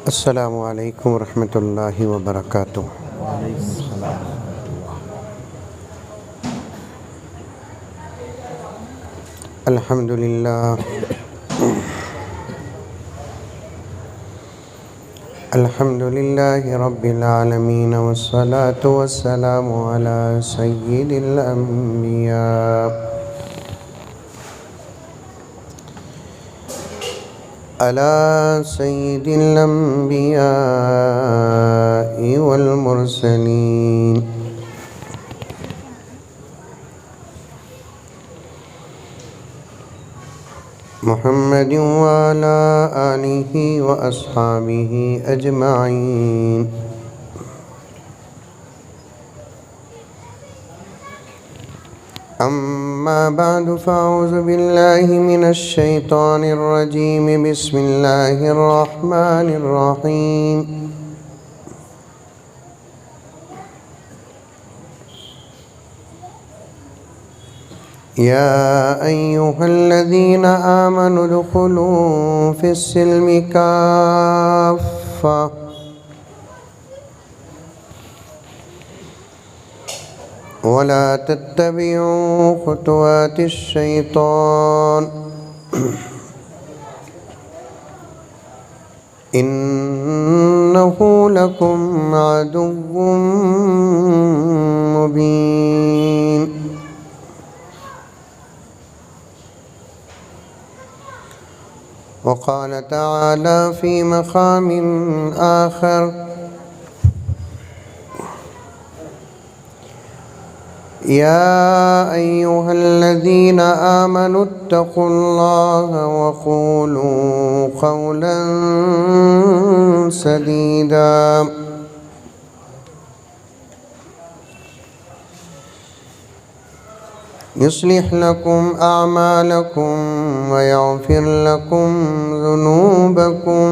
السلام علیکم ورحمۃ اللہ وبرکاتہ۔ الحمد للہ رب العالمین والصلاة والسلام علی سید الانبیاء والمرسلین محمد وعلى آلہ واصحابہ اجمعین۔ اما بعد فاعوذ باللہ من الشیطان الرجیم، بسم اللہ الرحمن الرحیم۔ یا ایہا الذین آمنوا ادخلوا فی السلم کافہ ولا تتبعوا خطوات الشیطان انہ لکم عدو مبین۔ وقال تعالی فی مقام آخر یا ایہا الذین آمنوا اتقوا اللہ وقولوا قولا سدیدا یصلح لکم اعمالکم ویغفر لکم ذنوبکم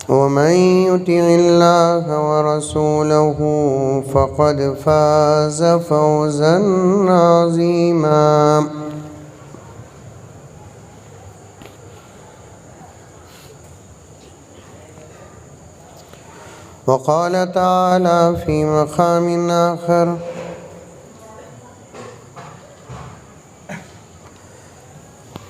ومن يطع اللہ ورسولہ فقد فاز فوزا عظیما۔ وقال تعالی فی مقام آخر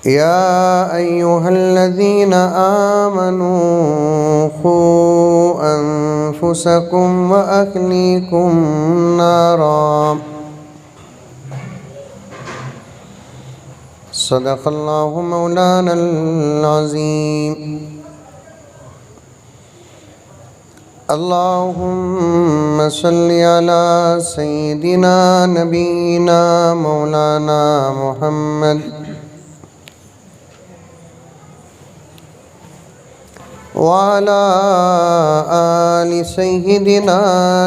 یا ایہا الذین آمنوا قوا انفسکم واہلیکم نارا۔ صدق اللہ مولانا العظیم۔ اللہم صلی علی سیدنا نبینا مولانا محمد وعلى آل سیدنا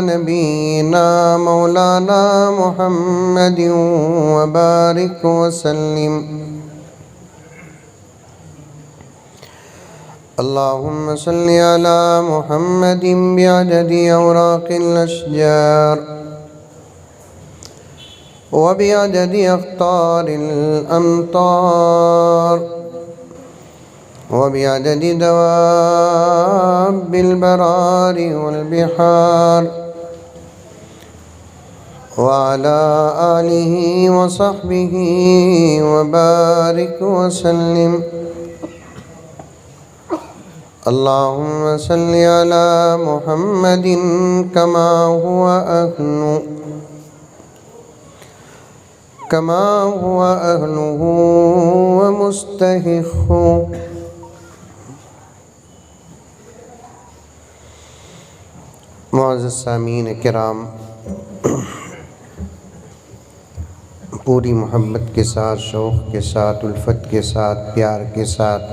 نبینا مولانا محمد وبارک وسلم۔ اللہم صلی علی محمد بعدد اوراق الاشجار وبعدد اقطار الامطار وبعدد دواب البرار والبحار وعلى آلہ وصحبہ وبارک وسلم۔ اللہم صلی علی محمد کما هو اہلہ ومستحق۔ معزز سامعین کرام، پوری محبت کے ساتھ، شوق کے ساتھ، الفت کے ساتھ، پیار کے ساتھ،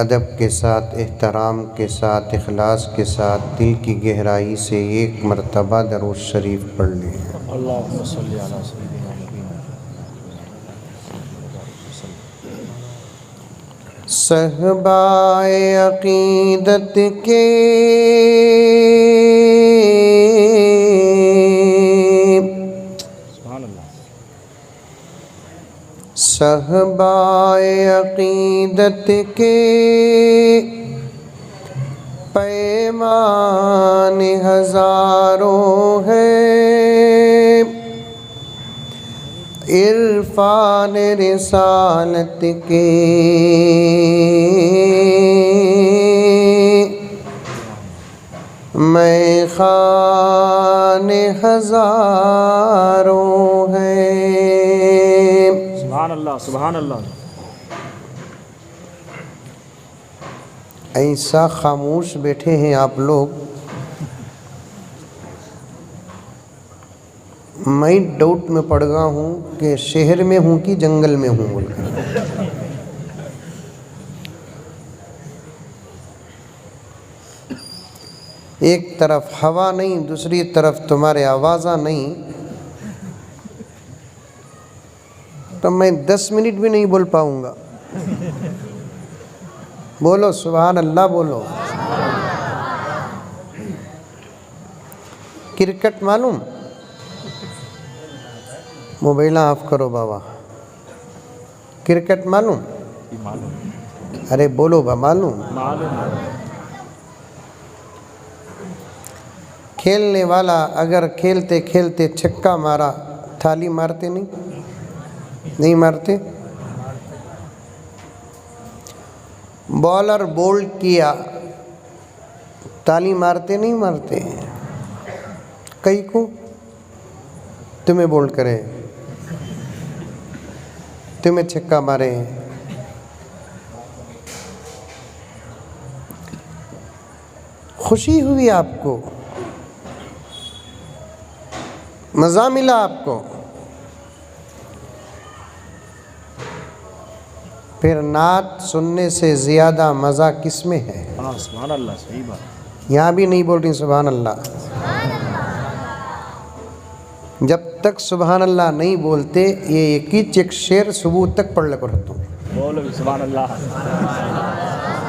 ادب کے ساتھ، احترام کے ساتھ، اخلاص کے ساتھ، دل کی گہرائی سے ایک مرتبہ درود شریف پڑھ لیں۔ اللہم صلی علی سیدنا نبینا صحبائے عقیدت کے صحبائے عقیدت کے پیمان ہزاروں ہیں، عرفان رسالت کے میخان ہزاروں ہیں۔ سبحان اللہ سبحان اللہ۔ ایسا خاموش بیٹھے ہیں آپ لوگ، میں ڈاؤٹ میں پڑ گیا ہوں کہ شہر میں ہوں کہ جنگل میں ہوں بول کر۔ ایک طرف ہوا نہیں، دوسری طرف تمہارے آوازاں نہیں، تو میں 10 منٹ بھی نہیں بول پاؤں گا۔ بولو سبحان اللہ بولو۔ کرکٹ معلوم؟ موبائل آف کرو بابا۔ کرکٹ معلوم؟ ارے بولو با معلوم؟ کھیلنے والا اگر کھیلتے کھیلتے چھکا مارا، تھالی مارتے نہیں مارتے؟ بالر بولڈ کیا، تالی مارتے نہیں مارتے؟ کئی کو تمہیں بولڈ کرے، تمہیں چھکا مارے، خوشی ہوئی آپ کو، مزہ ملا آپ کو، پھر نعت سننے سے زیادہ مزہ کس میں ہے؟ سبحان اللہ، صحیح بات۔ یہاں بھی نہیں بول رہی سبحان اللہ۔ جب تک سبحان اللہ نہیں بولتے، یہ ایک ہی ایک شعر صبح تک پڑھ لے کر رہتا ہوں۔ بولو سبحان اللہ۔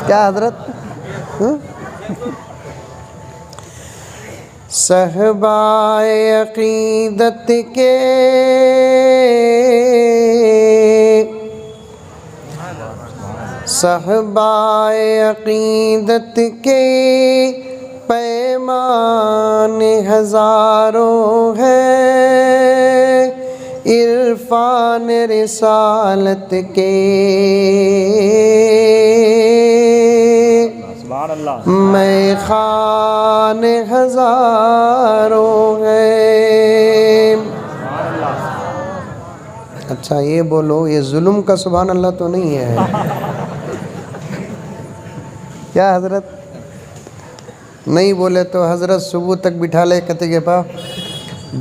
کیا حضرت؟ صحبائے عقیدت کے صحبائے عقیدت کے پیمان ہزاروں ہیں، عرفان رسالت کے سبحان اللہ میخان ہزاروں ہیں۔ اچھا یہ بولو، یہ ظلم کا سبحان اللہ تو نہیں ہے؟ کیا حضرت؟ نہیں بولے تو حضرت صبح تک بٹھا لے، کہتے کہ پا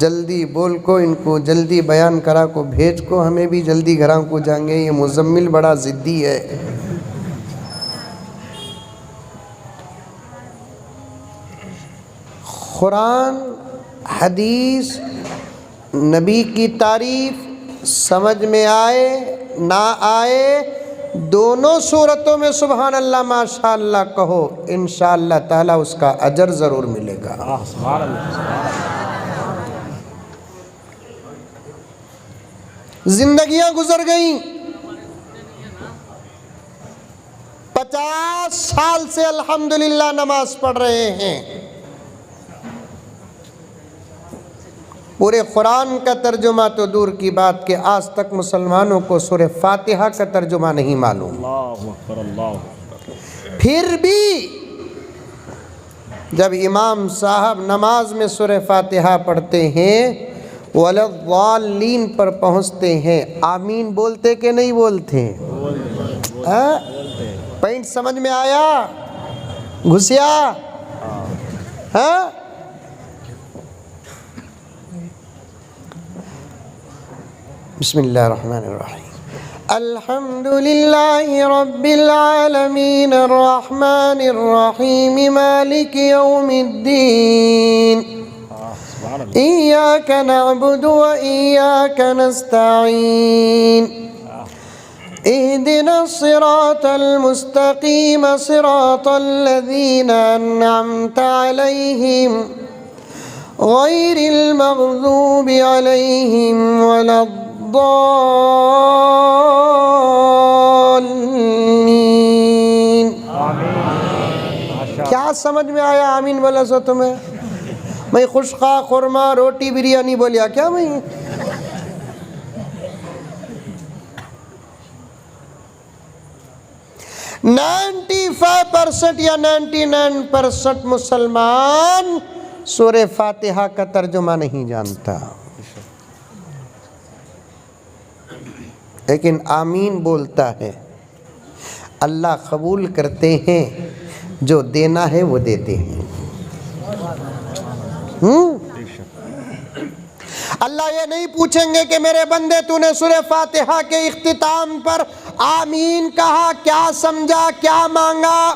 جلدی بول کو، ان کو جلدی بیان کرا کو بھیج کو، ہمیں بھی جلدی گھراں کو جائیں گے، یہ مزمل بڑا ضدی ہے۔ قرآن حدیث نبی کی تعریف سمجھ میں آئے نہ آئے، دونوں صورتوں میں سبحان اللہ ماشاءاللہ کہو، انشاءاللہ تعالی اس کا اجر ضرور ملے گا۔ سبحان اللہ۔ زندگیاں گزر گئیں، 50 سال سے الحمدللہ نماز پڑھ رہے ہیں، پورے قرآن کا ترجمہ تو دور کی بات کہ آج تک مسلمانوں کو سورہ فاتحہ کا ترجمہ نہیں معلوم۔ اللہ اکبر اللہ اکبر۔ پھر بھی جب امام صاحب نماز میں سورہ فاتحہ پڑھتے ہیں، وَلَضَّالِّينَ پر پہنچتے ہیں، آمین بولتے کہ نہیں بولتے؟ پوائنٹ سمجھ میں آیا؟ گھسیا؟ ہاں؟ بسم اللہ الرحمن الرحیم۔ الحمد للہ رب العالمین الرحمن الرحیم مالک یوم الدین، ایاک نعبد و ایاک نستعین، اہدنا الصراط المستقیم صراط الذین انعمت علیہم غیر المغضوب علیہم ولا الضالین۔ سمجھ میں آیا آمین بولا سو تمہیں؟ میں خشخا خورما روٹی بریانی بولیا کیا میں؟ 95% یا 99% مسلمان سورہ فاتحہ کا ترجمہ نہیں جانتا، لیکن آمین بولتا ہے۔ اللہ قبول کرتے ہیں، جو دینا ہے وہ دیتے ہیں۔ اللہ یہ نہیں پوچھیں گے کہ میرے بندے تو نے سورہ فاتحہ کے اختتام پر آمین کہا، کیا سمجھا، کیا مانگا؟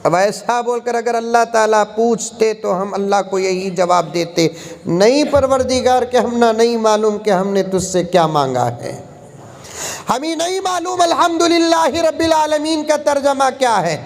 اب ایسا بول کر اگر اللہ تعالیٰ پوچھتے تو ہم اللہ کو یہی جواب دیتے، نہیں پروردگار کہ ہم نہ نہیں معلوم کہ ہم نے تجھ سے کیا مانگا ہے، ہمیں نہیں معلوم الحمدللہ رب العالمین کا ترجمہ کیا ہے،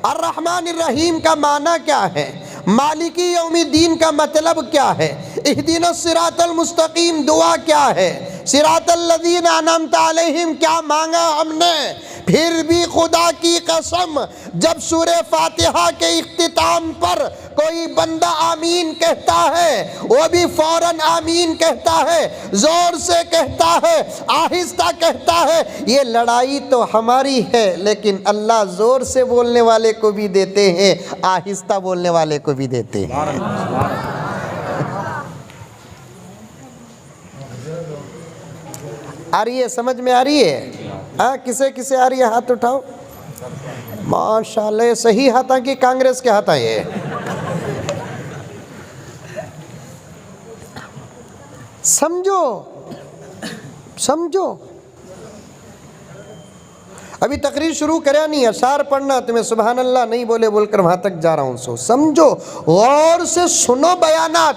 الرحمن الرحیم کا معنی کیا ہے، مالکی یوم الدین کا مطلب کیا ہے، اہدنا الصراط المستقیم دعا کیا ہے، صراط الذین انعمت علیہم کیا مانگا ہم نے۔ پھر بھی خدا کی قسم جب سورہ فاتحہ کے اختتام پر کوئی بندہ آمین کہتا ہے، وہ بھی فوراً آمین کہتا ہے، زور سے کہتا ہے، آہستہ کہتا ہے۔ یہ لڑائی تو ہماری ہے، لیکن اللہ زور سے بولنے والے کو بھی دیتے ہیں، آہستہ بولنے والے کو بھی دیتے ہیں۔ آ رہی ہے، سمجھ میں آ رہی ہے؟ ہاں، کسے آ رہی ہے ہاتھ اٹھاؤ۔ ماشاءاللہ، یہ صحیح ہاتھ ہیں کہ کانگریس کے ہاتھ ہیں یہ؟ سمجھو ابھی تقریر شروع کریا نہیں، اشعار پڑھنا تمہیں سبحان اللہ نہیں بولے بول کر وہاں تک جا رہا ہوں، سمجھو، غور سے سنو بیانات۔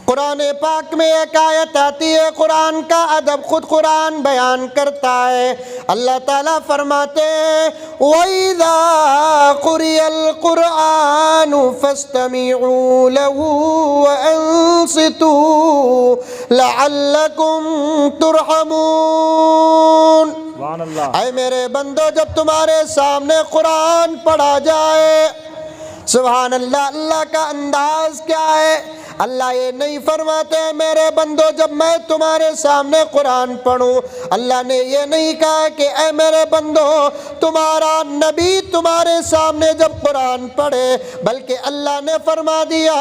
قرآن پاک میں ایک آیت آتی ہے، قرآن کا ادب خود قرآن بیان کرتا ہے۔ اللہ تعالیٰ فرماتے ہیں وَإِذَا قُرِئَ الْقُرْآنُ فَاسْتَمِعُوا لَهُ وَأَنصِتُوا لَعَلَّكُمْ تُرْحَمُونَ۔ سبحان اللہ۔ اے میرے بندو، جب تمہارے سامنے قرآن پڑھا جائے، سبحان اللہ، اللہ کا انداز کیا ہے؟ اللہ یہ نہیں فرماتے میرے بندو جب میں تمہارے سامنے قرآن پڑھوں، اللہ نے یہ نہیں کہا کہ اے میرے بندو تمہارا نبی تمہارے سامنے جب قرآن پڑھے، بلکہ اللہ نے فرما دیا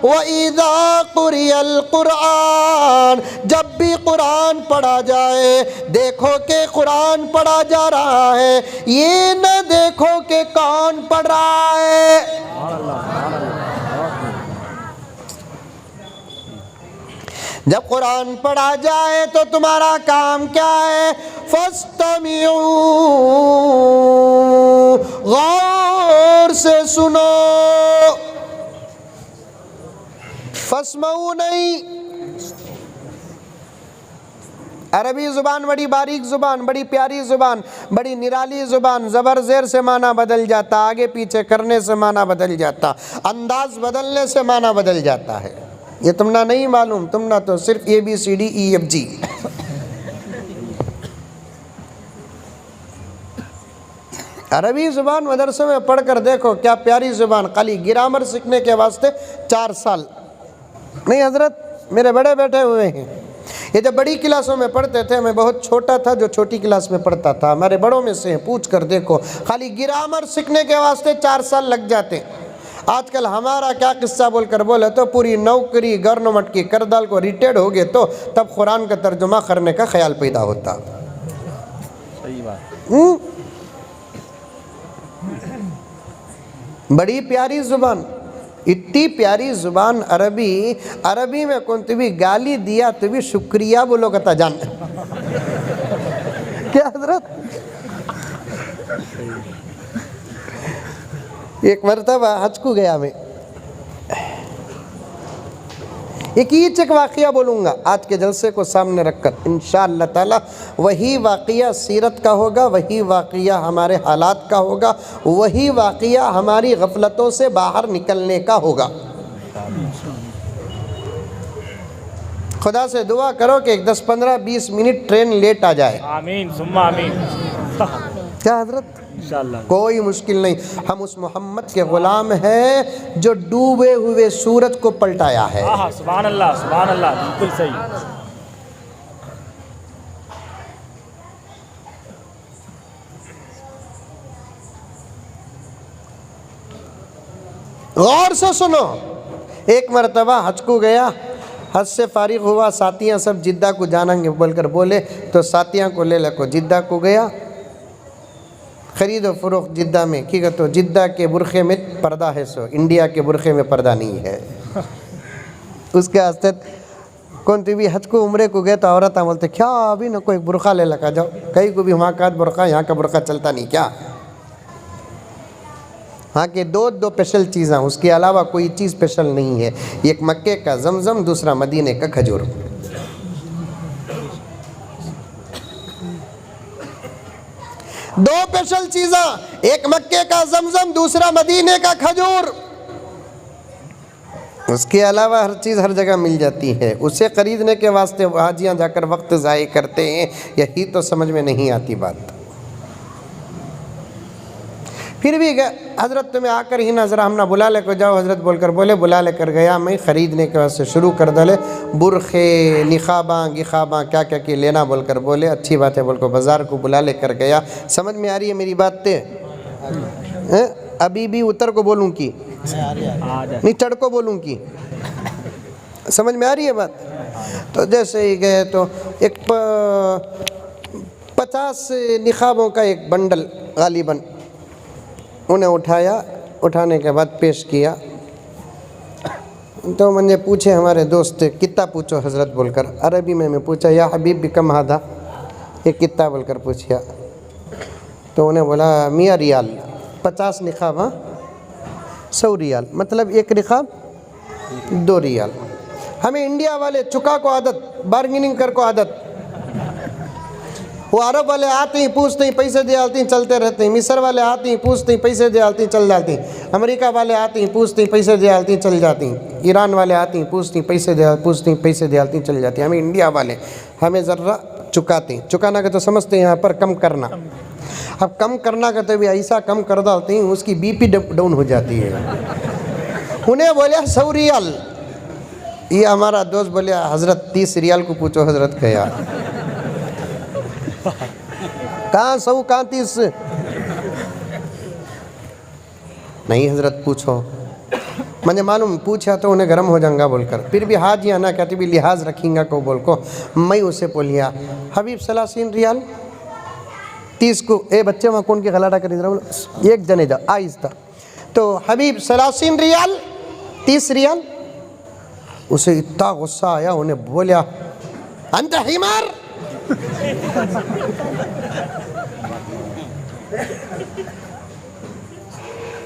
وَإِذَا قُرِئَ الْقُرْآنُ، جب بھی قرآن پڑھا جائے دیکھو کہ قرآن پڑھا جا رہا ہے، یہ نہ دیکھو کہ کون پڑھ رہا ہے۔ جب قرآن پڑھا جائے تو تمہارا کام کیا ہے؟ فَاسْتَمِعُوا، غور سے سنو، فَاسْمَعُوا نہیں۔ عربی زبان بڑی باریک زبان، بڑی پیاری زبان، بڑی نرالی زبان، زبر زیر سے معنی بدل جاتا، آگے پیچھے کرنے سے معنی بدل جاتا، انداز بدلنے سے معنی بدل جاتا ہے۔ یہ تم نہ نہیں معلوم، تم نہ تو صرف ABCDEFG۔ عربی زبان مدرسے میں پڑھ کر دیکھو کیا پیاری زبان، خالی گرامر سیکھنے کے واسطے 4 سال نہیں حضرت، میرے بڑے بیٹھے ہوئے ہیں، یہ جب بڑی کلاسوں میں پڑھتے تھے، میں بہت چھوٹا تھا جو چھوٹی کلاس میں پڑھتا تھا، ہمارے بڑوں میں سے پوچھ کر دیکھو، خالی گرامر سیکھنے کے واسطے 4 سال لگ جاتے۔ آج کل ہمارا کیا قصہ بول کر بولے تو پوری نوکری گورنمنٹ کی کر ڈال کو ریٹائرڈ ہو گئے تو تب قرآن کا ترجمہ کرنے کا خیال پیدا ہوتا۔ صحیح بات۔ بڑی پیاری زبان، اتنی پیاری زبان عربی میں کون تو بھی گالی دیا تو بھی شکریہ بولو گتا جان۔ کیا حضرت؟ ایک مرتبہ حج کو گیا میں، ایک واقعہ بولوں گا آج کے جلسے کو سامنے رکھ کر، انشاءاللہ تعالی وہی واقعہ سیرت کا ہوگا، وہی واقعہ ہمارے حالات کا ہوگا، وہی واقعہ ہماری غفلتوں سے باہر نکلنے کا ہوگا۔ خدا سے دعا کرو کہ 10 15 20 منٹ ٹرین لیٹ آ جائے. آمین ثم آمین. کیا حضرت؟ انشاءاللہ. کوئی مشکل نہیں. ہم اس محمد کے غلام ہیں جو ڈوبے ہوئے سورج کو پلٹایا ہے. سبحان اللہ سبحان اللہ. بالکل صحیح. غور سے سنو. ایک مرتبہ حج کو گیا, حج سے فارغ ہوا, ساتھیاں سب جدہ کو جانیں گے بول کر بولے, تو ساتھیاں کو لے لکو جدہ کو گیا. خرید و فروخت جدہ میں کی کہتے جدہ کے برخے میں پردہ ہے, سو انڈیا کے برخے میں پردہ نہیں ہے. اس کے واسطے کون تی بھی حج کو عمرے کو گئے تو عورتیں بولتے کیا ابھی نہ کوئی برقع لے لگا جاؤ, کہیں کو بھی وہاں کا برقع یہاں کا برقع چلتا نہیں کیا. ہاں کہ دو اسپیشل چیزاں, اس کے علاوہ کوئی چیز اسپیشل نہیں ہے. ایک مکے کا زمزم, دوسرا مدینے کا کھجور. دو اسپیشل چیزاں, ایک مکے کا زمزم, دوسرا مدینے کا کھجور. اس کے علاوہ ہر چیز ہر جگہ مل جاتی ہے. اسے خریدنے کے واسطے حاجیاں جا کر وقت ضائع کرتے ہیں, یہی تو سمجھ میں نہیں آتی بات. پھر بھی حضرت تمہیں آ کر ہی نظر ہم نہ بلا لے کر جاؤ, حضرت بول کر بولے, بلا لے کر گیا میں خریدنے کے واسطے شروع کر ڈالے. برخے نقاباں گخاباں کیا کیا کہ لینا بول کر بولے, اچھی بات ہے بول کر بازار کو بلا لے کر گیا. سمجھ میں آ رہی ہے میری بات تے؟ ابھی بھی اتر کو بولوں کی نہیں چڑھ کو بولوں کی, سمجھ میں آ رہی ہے بات؟ تو جیسے ہی گئے تو ایک 50 نقابوں کا ایک بنڈل غالباً انہیں اٹھایا. اٹھانے کے بعد پیش کیا تو مجھے پوچھے ہمارے دوست, کتنا پوچھو حضرت بول کر. عربی میں پوچھا یا حبیب بکم ہادھا, یہ کتنا بول کر پوچھا. تو انہیں بولا 100 ریال. 50 نقاب, ہاں 100 ریال, مطلب ایک نقاب 2 ریال. ہمیں انڈیا والے چکا کو عادت, بارگیننگ کر کو عادت. وہ عرب والے آتے ہیں پوچھتے ہیں پیسے دے آتے ہیں چلتے رہتے ہیں. مصر والے آتے ہیں پوچھتے ہیں پیسے دے آتے ہیں چل جاتے ہیں. امریکہ والے آتے ہیں پوچھتے ہیں پیسے دے آتے ہیں چل جاتے ہیں. ایران والے آتے ہیں پوچھتے ہیں پیسے دے آتے ہیں چل جاتے ہیں. ہمیں انڈیا والے ہمیں ذرا چکاتے ہیں. چکانا کا تو سمجھتے ہیں یہاں پر کم کرنا. اب کم کرنا کا تو بھی ایسا کم کر ڈالتے ہیں اس کی بی پی ڈاؤن ہو جاتی ہے. انہیں بولے 100 ریال. یہ ہمارا دوست بولے حضرت 30 ریال کو پوچھو حضرت کا یار. کہاں 100 کہاں 30 نہیں حضرت پوچھو. مجھے معلوم پوچھا تو انہیں گرم ہو جائیں گا بول کر. پھر بھی حاجیاں نہ کہتے بھی لحاظ رکھیں گا کو بول کو. میں اسے بولیا حبیب 30 ریال 30 کو. اے بچے وہاں کون کی غلاٹا کر رہا, ایک جنے جا آہستہ. تو حبیب 30 ریال 30 ریال. اسے اتنا غصہ آیا, انہیں بولیا انت حمار.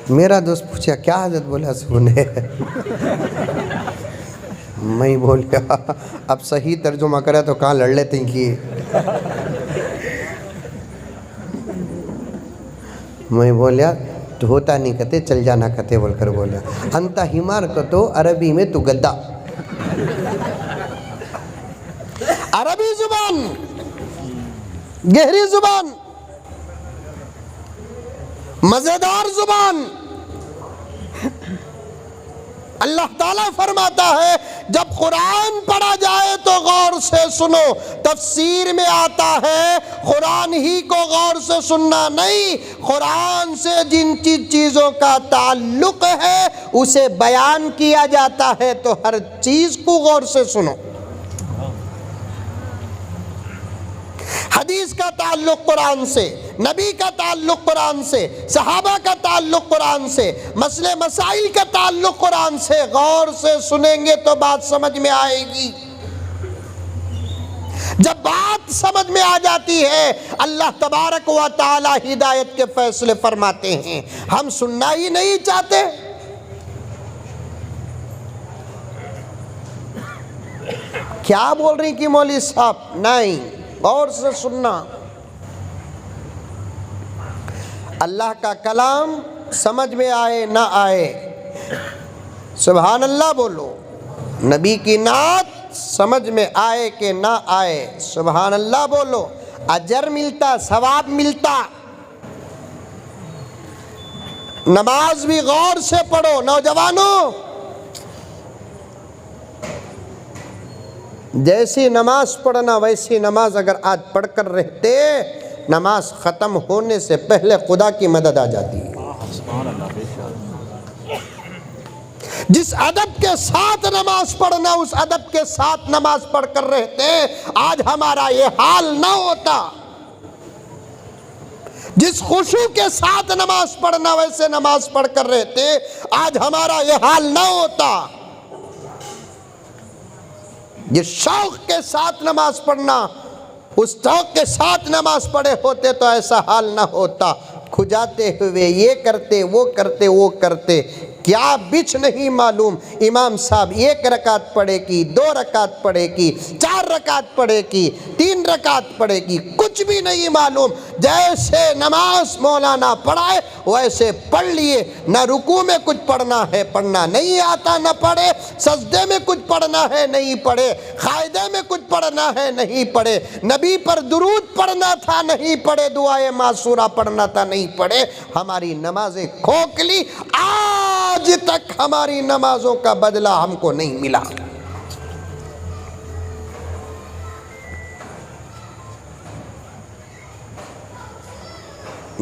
میرا دوست پوچھا کیا حضرت بولا سنے. میں بولیا اب صحیح ترجمہ کرے تو کہاں لڑ لیتے ہیں کہ میں بولیا تو ہوتا نہیں کہتے چل جانا کہتے بول کر بولیا. انت حمار کو تو عربی میں تو گدا. عربی زبان گہری زبان, مزیدار زبان. اللہ تعالیٰ فرماتا ہے جب قرآن پڑھا جائے تو غور سے سنو. تفسیر میں آتا ہے قرآن ہی کو غور سے سننا نہیں, قرآن سے جن چیزوں کا تعلق ہے اسے بیان کیا جاتا ہے تو ہر چیز کو غور سے سنو. حدیث کا تعلق قرآن سے, نبی کا تعلق قرآن سے, صحابہ کا تعلق قرآن سے, مسئلے مسائل کا تعلق قرآن سے. غور سے سنیں گے تو بات سمجھ میں آئے گی. جب بات سمجھ میں آ جاتی ہے اللہ تبارک و تعالی ہدایت کے فیصلے فرماتے ہیں. ہم سننا ہی نہیں چاہتے. کیا بول رہی کہ مولوی صاحب؟ نہیں, غور سے سننا. اللہ کا کلام سمجھ میں آئے نہ آئے سبحان اللہ بولو. نبی کی نعت سمجھ میں آئے کہ نہ آئے، سبحان اللہ بولو، اجر ملتا، ثواب ملتا۔ نماز بھی غور سے پڑھو نوجوانوں، جیسی نماز پڑھنا ویسی نماز اگر آج پڑھ کر رہتے، نماز ختم ہونے سے پہلے خدا کی مدد آ جاتی ہے۔ سبحان اللہ، بے شک۔ جس ادب کے ساتھ نماز پڑھنا، اس ادب کے ساتھ نماز پڑھ کر رہتے، آج ہمارا یہ حال نہ ہوتا۔ جس خشوع کے ساتھ نماز پڑھنا ویسے نماز پڑھ کر رہتے، آج ہمارا یہ حال نہ ہوتا۔ جس شوق کے ساتھ نماز پڑھنا، اس شوق کے ساتھ نماز پڑھے ہوتے تو ایسا حال نہ ہوتا۔ کھجاتے ہوئے یہ کرتے، وہ کرتے، وہ کرتے، کیا بچ نہیں معلوم۔ امام صاحب 1 رکعت پڑھے کی، 2 رکعت پڑھے کی، 4 رکعت پڑھے کی، 3 رکعت پڑھے کی، کچھ بھی نہیں معلوم۔ جیسے نماز مولانا پڑھائے ویسے پڑھ لیے، نہ رکوع میں کچھ پڑھنا ہے پڑھنا نہیں آتا نہ پڑھے، سجدے میں کچھ پڑھنا ہے نہیں پڑھے، قاعدے میں کچھ پڑھنا ہے نہیں پڑھے، نبی پر درود پڑھنا تھا نہیں پڑھے، دعائے معصورہ پڑھنا تھا نہیں پڑھے۔ ہماری نمازیں کھوکھلی، آج تک ہماری نمازوں کا بدلہ ہم کو نہیں ملا۔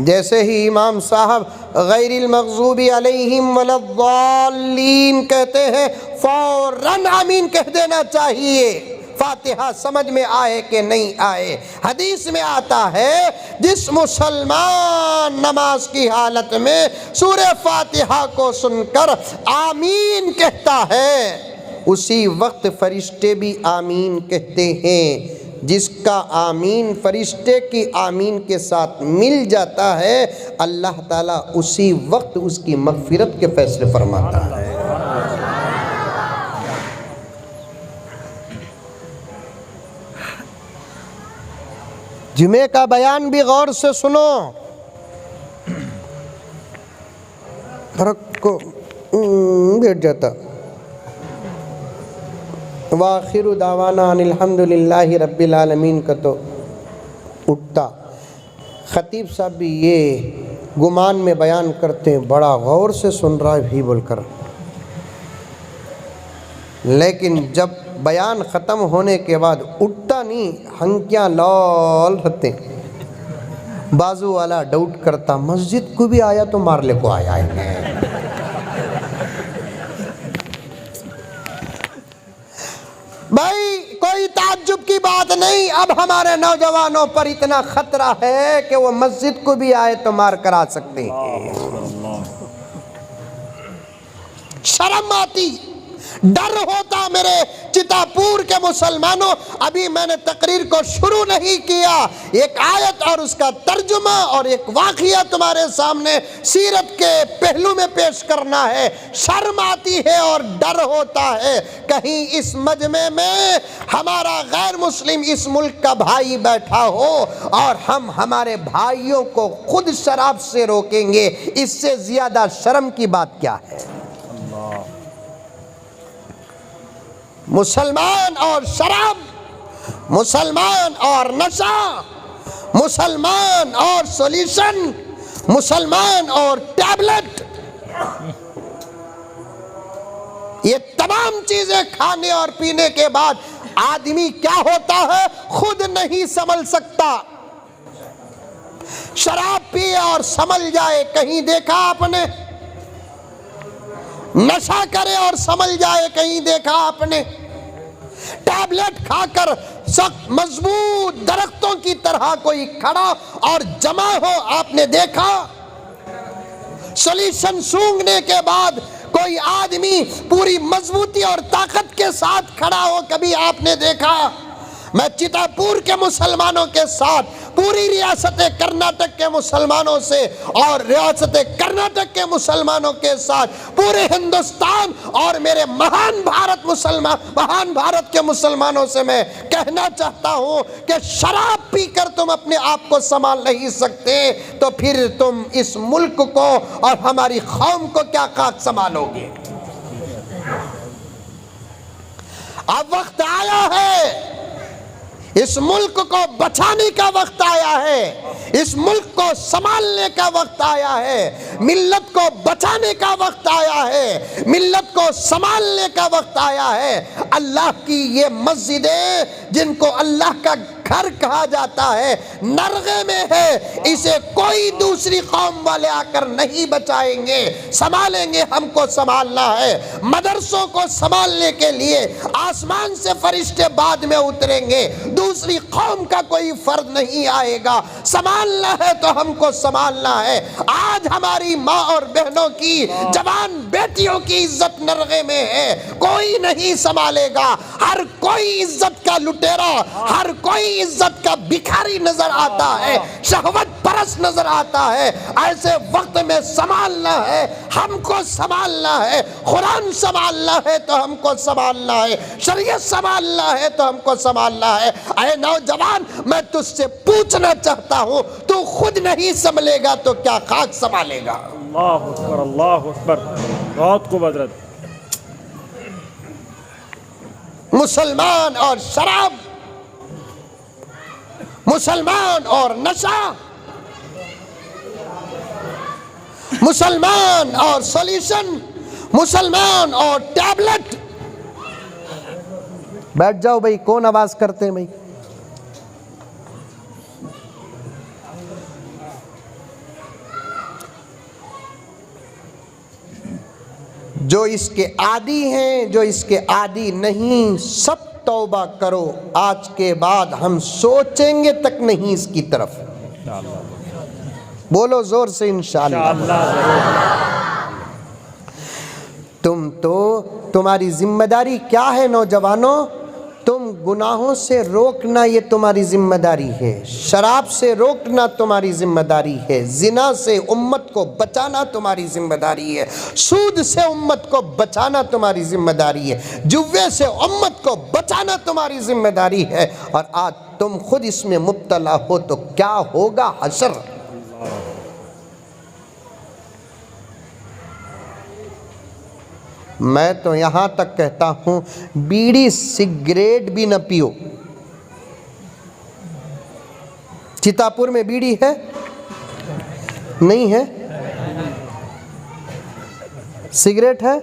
جیسے ہی امام صاحب غیر المغضوب علیہم ولا الضالین کہتے ہیں، فوراً آمین کہہ دینا چاہیے، فاتحہ سمجھ میں آئے کہ نہیں آئے۔ حدیث میں آتا ہے، جس مسلمان نماز کی حالت میں سورہ فاتحہ کو سن کر آمین کہتا ہے، اسی وقت فرشتے بھی آمین کہتے ہیں۔ جس کا آمین فرشتے کی آمین کے ساتھ مل جاتا ہے، اللہ تعالیٰ اسی وقت اس کی مغفرت کے فیصلے فرماتا ہے۔ جمعے کا بیان بھی غور سے سنو، فرق کو بیٹھ جاتا۔ وآخر دعوانا ان الحمدللہ رب العالمین کا تو اٹھتا۔ خطیب صاحب بھی یہ گمان میں بیان کرتے ہیں، بڑا غور سے سن رہا ہے بھی بول کر، لیکن جب بیان ختم ہونے کے بعد اٹھتا نہیں، ہنکیاں لال رہتے۔ بازو والا ڈاؤٹ کرتا، مسجد کو بھی آیا تو مار لے کو آیا ہے۔ بھائی کوئی تعجب کی بات نہیں، اب ہمارے نوجوانوں پر اتنا خطرہ ہے کہ وہ مسجد کو بھی آئے تو مار کر آ سکتے ہیں۔ شرم آتی، ڈر ہوتا میرے چتاپور کے مسلمانوں۔ ابھی میں نے تقریر کو شروع نہیں کیا، ایک آیت اور اس کا ترجمہ اور ایک واقعہ تمہارے سامنے سیرت کے پہلو میں پیش کرنا ہے۔ شرم آتی ہے اور ڈر ہوتا ہے، کہیں اس مجمع میں ہمارا غیر مسلم اس ملک کا بھائی بیٹھا ہو اور ہم ہمارے بھائیوں کو خود شراب سے روکیں گے، اس سے زیادہ شرم کی بات کیا ہے؟ مسلمان اور شراب، مسلمان اور نشہ، مسلمان اور سولیوشن، مسلمان اور ٹیبلٹ، یہ تمام چیزیں کھانے اور پینے کے بعد آدمی کیا ہوتا ہے خود نہیں سنبھل سکتا۔ شراب پیے اور سنبھل جائے، کہیں دیکھا آپ نے؟ نشہ کرے اور سنبھل جائے، کہیں دیکھا آپ نے؟ ٹیبلٹ کھا کر سخت مضبوط درختوں کی طرح کوئی کھڑا اور جمع ہو آپ نے دیکھا؟ سولیوشن سونگنے کے بعد کوئی آدمی پوری مضبوطی اور طاقت کے ساتھ کھڑا ہو کبھی آپ نے دیکھا؟ میں چتاپور کے مسلمانوں کے ساتھ پوری ریاست کرناٹک کے مسلمانوں سے اور ریاست کرناٹک کے مسلمانوں کے ساتھ پورے ہندوستان اور میرے مہان بھارت کے مسلمانوں سے میں کہنا چاہتا ہوں کہ شراب پی کر تم اپنے آپ کو سنبھال نہیں سکتے تو پھر تم اس ملک کو اور ہماری قوم کو کیا خاک سنبھالو گے؟ اب وقت آیا ہے، اس ملک کو بچانے کا وقت آیا ہے، اس ملک کو سنبھالنے کا وقت آیا ہے، ملت کو بچانے کا وقت آیا ہے، ملت کو سنبھالنے کا وقت آیا ہے۔ اللہ کی یہ مسجدیں جن کو اللہ کا گھر کہا جاتا ہے، نرغے میں ہے، اسے کوئی دوسری قوم والے آ کر نہیں بچائیں گے، سنبھالیں گے، ہم کو سنبھالنا ہے۔ مدرسوں کو سنبھالنے کے لیے آسمان سے فرشتے بعد میں اتریں گے، دوسری قوم کا کوئی فرد نہیں آئے گا۔ سنبھالنا ہے تو ہم کو سنبھالنا ہے۔ آج ہماری ماں اور بہنوں کی، جوان بیٹیوں کی عزت نرغے میں ہے، کوئی نہیں سنبھالے گا۔ ہر کوئی عزت کا لٹیرا، ہر کوئی عزت کا بھکاری نظر آتا ہے، شہوت پرست نظر آتا ہے۔ ایسے وقت میں سنبھالنا ہے، ہم کو سنبھالنا ہے۔ قرآن سنبھالنا ہے تو ہم کو سنبھالنا ہے، شریعت سنبھالنا ہے تو ہم کو سنبھالنا ہے۔ اے نوجوان، میں تجھ سے پوچھنا چاہتا ہوں، تو خود نہیں سنبھلے گا تو کیا خاک سنبھالے گا؟ اللہ اکبر، اللہ اکبر، بہت خوب حضرت۔ مسلمان اور شراب، مسلمان اور نشہ، مسلمان اور سولیوشن، مسلمان اور ٹیبلٹ۔ بیٹھ جاؤ بھائی، کون آواز کرتے ہیں بھائی؟ جو اس کے عادی ہیں، جو اس کے عادی نہیں، سب توبہ کرو، آج کے بعد ہم سوچیں گے تک نہیں اس کی طرف۔ بولو زور سے انشاءاللہ۔ تمہاری ذمہ داری کیا ہے نوجوانوں؟ تم گناہوں سے روکنا یہ تمہاری ذمہ داری ہے، شراب سے روکنا تمہاری ذمہ داری ہے، زنا سے امت کو بچانا تمہاری ذمہ داری ہے، سود سے امت کو بچانا تمہاری ذمہ داری ہے، جوے سے امت کو بچانا تمہاری ذمہ داری ہے۔ اور آج تم خود اس میں مبتلا ہو تو کیا ہوگا حشر؟ میں تو یہاں تک کہتا ہوں، بیڑی سگریٹ بھی نہ پیو۔ چتاپور میں بیڑی ہے؟ نہیں ہے؟ سگریٹ ہے؟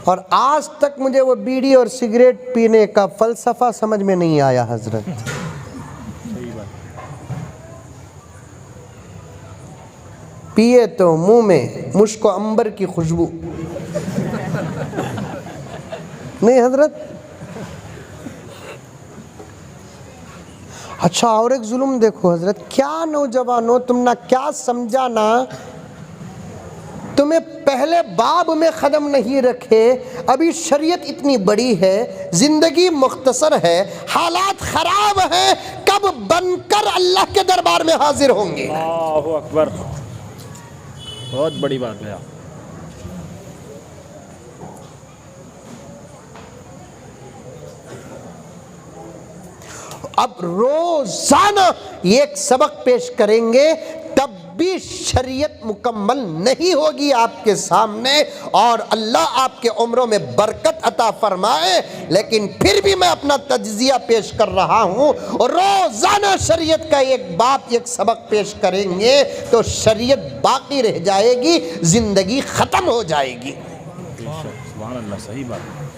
اور آج تک مجھے وہ بیڑی اور سگریٹ پینے کا فلسفہ سمجھ میں نہیں آیا حضرت۔ پیے تو منہ میں مشک و عنبر کی خوشبو، نہیں حضرت؟ اچھا، اور ایک ظلم دیکھو حضرت، کیا نوجوانوں تم نہ کیا سمجھانا، تمہیں پہلے باب میں قدم نہیں رکھے، ابھی شریعت اتنی بڑی ہے، زندگی مختصر ہے، حالات خراب ہیں، کب بن کر اللہ کے دربار میں حاضر ہوں گے؟ اللہ اکبر، بہت بڑی بات ہے۔ اب روزانہ یہ ایک سبق پیش کریں گے، تب بھی شریعت مکمل نہیں ہوگی آپ کے سامنے، اور اللہ آپ کے عمروں میں برکت عطا فرمائے، لیکن پھر بھی میں اپنا تجزیہ پیش کر رہا ہوں۔ روزانہ شریعت کا ایک باب، ایک سبق پیش کریں گے تو شریعت باقی رہ جائے گی، زندگی ختم ہو جائے گی۔ سبحان اللہ، صحیح بات ہے۔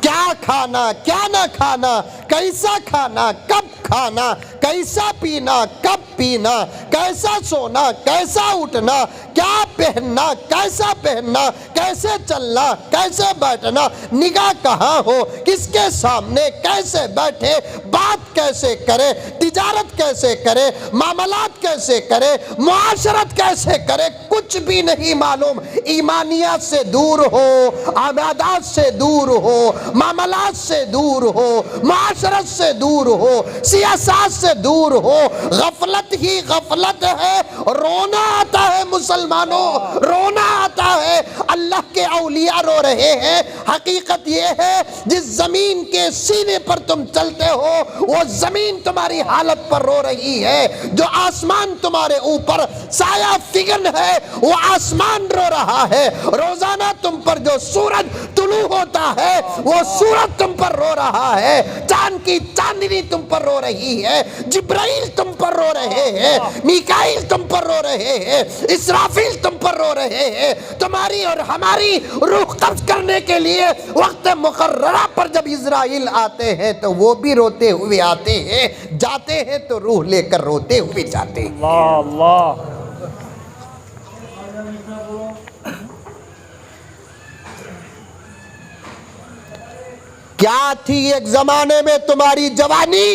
کیا کھانا، کیا نہ کھانا، کیسا کھانا، کب کھانا، کیسا پینا، کب پینا، کیسا سونا، کیسا اٹھنا، کیا پہننا، کیسا پہننا، کیسے چلنا، کیسے بیٹھنا، نگاہ کہاں ہو، کس کے سامنے کیسے بیٹھے، بات کیسے کرے، تجارت کیسے کرے، معاملات کیسے کرے، معاشرت کیسے کرے، کچھ بھی نہیں معلوم۔ ایمانیات سے دور ہو، عبادات سے دور ہو، معاملات سے دور ہو، معاشرت سے دور ہو، سیاست سے سے دور ہو. غفلت ہی غفلت ہے. رونا آتا ہے مسلمانوں, رونا آتا ہے. اللہ کے اولیاء رو رہے ہیں. حقیقت یہ ہے جس زمین کے سینے پر تم چلتے ہو وہ زمین تمہاری حالت پر رو رہی ہے. جو آسمان تمہارے اوپر سایہ فگن ہے وہ آسمان رو رہا ہے. روزانہ تم پر جو سورج طلوع ہوتا ہے وہ سورج تم پر رو رہا ہے. چاند کی چاندنی تم پر رو رہی ہے. جبرائیل تم پر رو رہے ہیں. میکائیل تم پر رو رہے ہیں. اسرافیل تم پر رو رہے ہیں. تمہاری اور ہماری روح قبض کرنے کے لیے وقت مقررہ پر جب اسرائیل آتے ہیں تو وہ بھی روتے ہوئے آتے ہیں, جاتے ہیں تو روح لے کر روتے ہوئے جاتے ہیں. اللہ اللہ. کیا تھی ایک زمانے میں تمہاری جوانی؟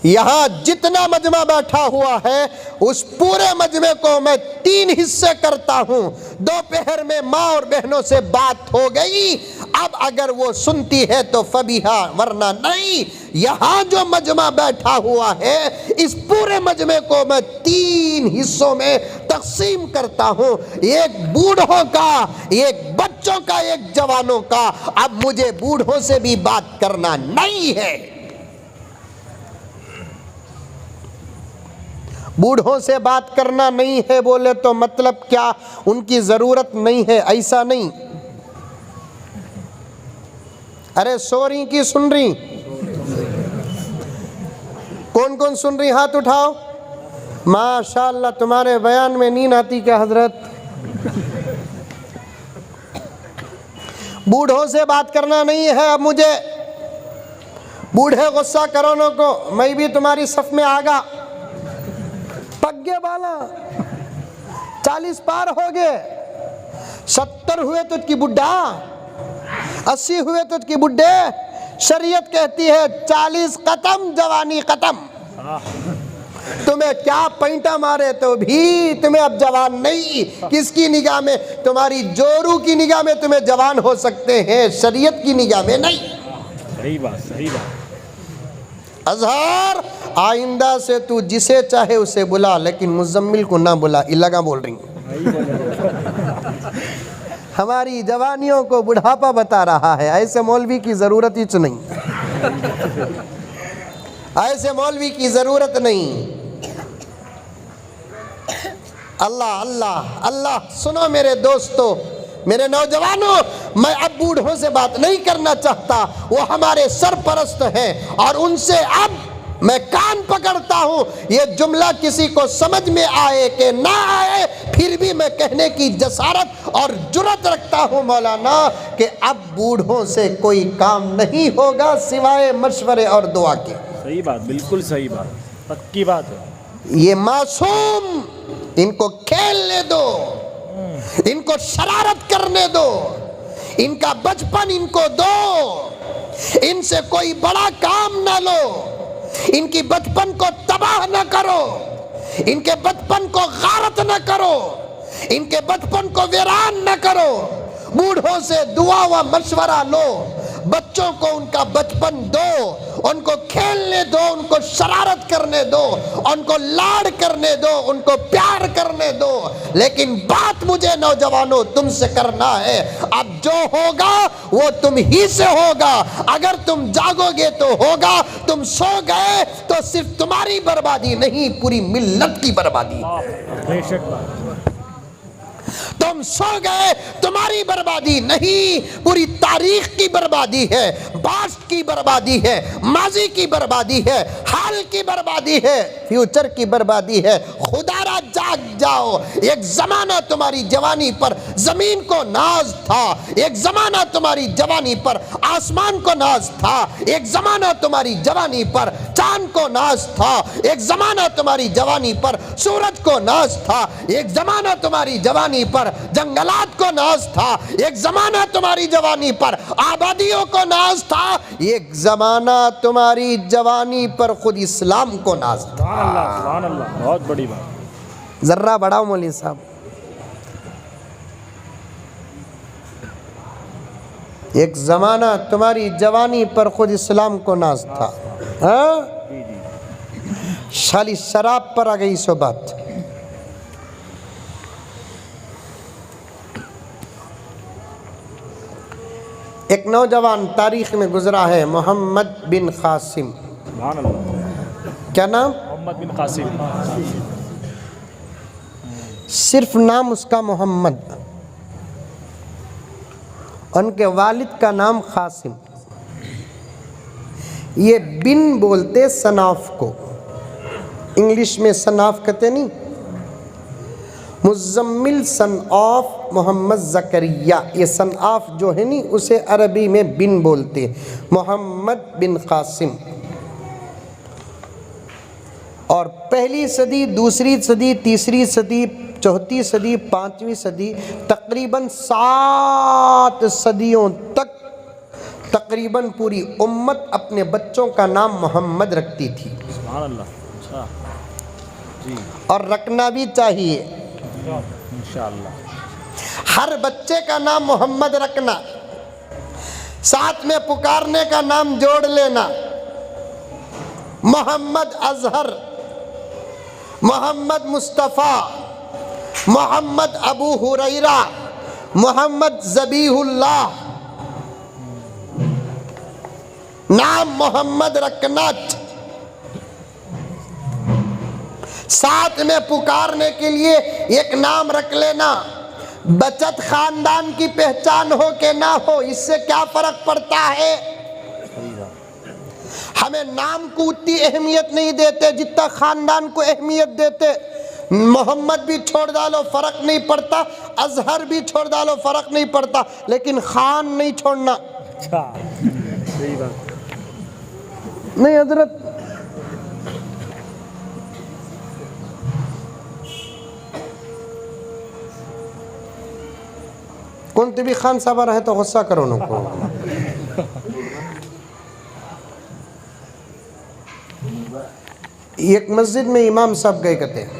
یہاں جتنا مجمع بیٹھا ہوا ہے اس پورے مجمع کو میں 3 حصے کرتا ہوں. دوپہر میں ماں اور بہنوں سے بات ہو گئی, اب اگر وہ سنتی ہے تو فبیہا, ورنہ نہیں. یہاں جو مجمع بیٹھا ہوا ہے اس پورے مجمع کو میں 3 حصوں میں تقسیم کرتا ہوں. ایک بوڑھوں کا, ایک بچوں کا, ایک جوانوں کا. اب مجھے بوڑھوں سے بھی بات کرنا نہیں ہے. بوڑھوں سے بات کرنا نہیں ہے بولے تو مطلب کیا ان کی ضرورت نہیں ہے؟ ایسا نہیں. ارے سو رہی کی سن رہی؟ کون کون سن رہی ہاتھ اٹھاؤ. ماشاءاللہ تمہارے بیان میں نیند آتی کیا حضرت؟ بوڑھوں سے بات کرنا نہیں ہے. اب مجھے بوڑھے غصہ کرونوں کو, میں بھی تمہاری صف میں آگا. پگے بالا 40 پار ہو گئے, 70 ہوئے تجھ کی بڈھا, 80 ہوئے تجھ کی بڈھے. شریعت کہتی ہے 40 ختم, جوانی ختم. تمہیں کیا پینٹا مارے تو بھی تمہیں اب جوان نہیں. کس کی نگاہ میں؟ تمہاری جورو کی نگاہ میں تمہیں جوان ہو سکتے ہیں, شریعت کی نگاہ میں نہیں. صحیح بات, صحیح بات. اظہار آئندہ سے تو جسے چاہے اسے بلا, لیکن مزمل کو نہ بلا. لگا بول رہی ہوں. ہماری جوانیوں کو بڑھاپا بتا رہا ہے. ایسے مولوی کی ضرورت ہی نہیں, ایسے مولوی کی ضرورت نہیں. اللہ اللہ اللہ. سنو میرے دوستو, میرے نوجوانوں, میں اب بوڑھوں سے بات نہیں کرنا چاہتا. وہ ہمارے سرپرست ہیں اور ان سے اب میں کان پکڑتا ہوں. یہ جملہ کسی کو سمجھ میں آئے کہ نہ آئے, پھر بھی میں کہنے کی جسارت اور جرات رکھتا ہوں مولانا کہ اب بوڑھوں سے کوئی کام نہیں ہوگا سوائے مشورے اور دعا کے. صحیح بات, بالکل صحیح بات, پکی بات ہے. یہ معصوم, ان کو کھیلنے دو, ان کو شرارت کرنے دو, ان کا بچپن ان کو دو. ان سے کوئی بڑا کام نہ لو, ان کی بچپن کو تباہ نہ کرو, ان کے بچپن کو غارت نہ کرو, ان کے بچپن کو ویران نہ کرو. بوڑھوں سے دعا و مشورہ لو, بچوں کو ان کا بچپن دو, ان کو کھیلنے دو, ان کو شرارت کرنے دو, ان کو لاڑ کرنے دو, ان کو پیار کرنے دو. لیکن بات مجھے نوجوانوں تم سے کرنا ہے, اب جو ہوگا وہ تم ہی سے ہوگا. اگر تم جاگو گے تو ہوگا, تم سو گئے تو صرف تمہاری بربادی نہیں پوری ملت کی بربادی. بے شک بات. تم سو گئے, تمہاری بربادی نہیں پوری تاریخ کی بربادی ہے, پاسٹ کی بربادی ہے, ماضی کی بربادی ہے, حال کی بربادی ہے, فیوچر کی بربادی ہے. خدا را جاگ جاؤ. ایک زمانہ تمہاری جوانی پر زمین کو ناز تھا, ایک زمانہ تمہاری جوانی پر آسمان کو ناز تھا, ایک زمانہ تمہاری جوانی پر چاند کو ناز تھا, ایک زمانہ تمہاری جوانی پر سورج کو ناز تھا, ایک زمانہ تمہاری جوانی پر جنگلات کو ناز تھا, ایک زمانہ تمہاری جوانی پر آبادیوں کو ناز تھا, ایک زمانہ تمہاری جوانی پر خود اسلام کو ناز تھا. سبحان اللہ, سبحان اللہ, بہت بڑی بات. ذرہ بڑھاؤ مولوی صاحب. ایک زمانہ تمہاری جوانی پر خود اسلام کو ناز تھا، ہاں؟ خالی شراب پر آ گئی سو بات۔ ایک نوجوان تاریخ میں گزرا ہے، محمد بن قاسم۔ سبحان اللہ۔ کیا نام؟ محمد بن قاسم۔ صرف نام اس کا محمد، ان کے والد کا نام قاسم۔ یہ بن بولتے صناف کو، انگلش میں صناف کہتے نہیں۔ مزمل سن آف محمد زکریہ، یہ سن آف جو ہے نہیں اسے عربی میں بن بولتے، محمد بن قاسم۔ اور پہلی صدی، دوسری صدی، تیسری صدی، چوتھی صدی، پانچویں صدی، تقریباً 7 صدیوں تک تقریباً پوری امت اپنے بچوں کا نام محمد رکھتی تھی، سبحان اللہ۔ اچھا جی، اور رکھنا بھی چاہیے۔ انشاءاللہ۔ ہر بچے کا نام محمد رکھنا، ساتھ میں پکارنے کا نام جوڑ لینا، محمد اظہر، محمد مصطفیٰ، محمد ابو ہریرہ، محمد ذبیح اللہ، نام محمد رکھنا، ساتھ میں پکارنے کے لیے ایک نام رکھ لینا۔ بچت خاندان کی پہچان ہو کہ نہ ہو، اس سے کیا فرق پڑتا ہے؟ ہمیں نام کو اتنی اہمیت نہیں دیتے جتنا خاندان کو اہمیت دیتے۔ محمد بھی چھوڑ ڈالو فرق نہیں پڑتا، اظہر بھی چھوڑ ڈالو فرق نہیں پڑتا، لیکن خان نہیں چھوڑنا۔ اچھا صحیح بات۔ نہیں حضرت، کون بھی خان صاحب رہے تو غصہ کرو نا کو۔ ایک مسجد میں امام صاحب گئے کہتے ہیں،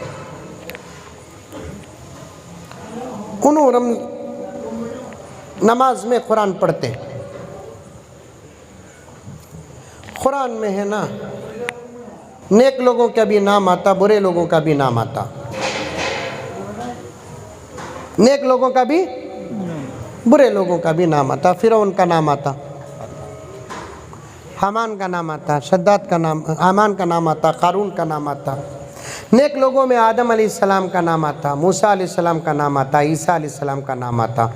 انہوں نماز میں قرآن پڑھتے ہیں۔ قرآن میں ہے نا، نیک لوگوں کا بھی نام آتا، برے لوگوں کا بھی نام آتا، نیک لوگوں کا بھی برے لوگوں کا بھی نام آتا، فرعون کا نام آتا، حامان کا نام آتا، شداد کا نام، حامان کا نام آتا، قارون کا نام آتا۔ نیک لوگوں میں آدم علیہ السلام کا نام آتا، موسیٰ علیہ السلام کا نام آتا، عیسیٰ علیہ السلام کا نام آتا۔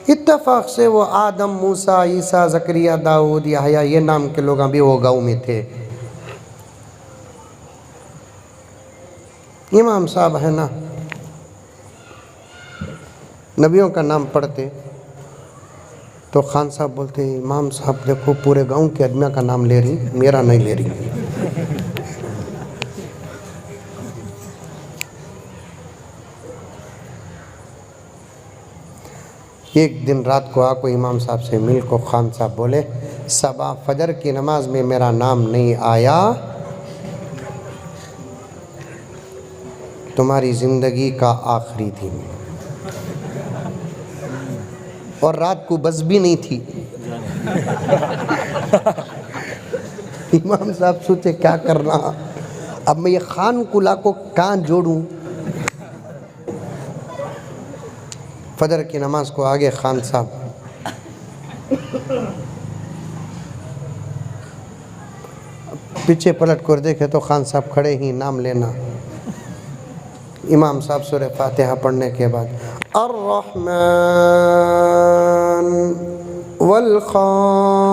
اتفاق سے وہ آدم، موسیٰ، عیسیٰ، زکریا، داؤد، یحییٰ، یہ نام کے لوگ بھی وہ گاؤں میں تھے۔ امام صاحب ہے نا، نبیوں کا نام پڑھتے تو خان صاحب بولتے امام صاحب دیکھو پورے گاؤں کے آدمیوں کا نام لے رہی، میرا نہیں لے رہی۔ ایک دن رات کو آ کو امام صاحب سے مل کو خان صاحب بولے صبح فجر کی نماز میں میرا نام نہیں آیا، تمہاری زندگی کا آخری دن، اور رات کو بس بھی نہیں تھی۔ امام صاحب سوچے کیا کرنا، اب میں یہ خان کلا کو کہاں جوڑوں۔ فجر کی نماز کو آگے خان صاحب پیچھے پلٹ کر دیکھے تو خان صاحب کھڑے ہی، نام لینا۔ امام صاحب سورہ فاتحہ پڑھنے کے بعد الرحمن والخان،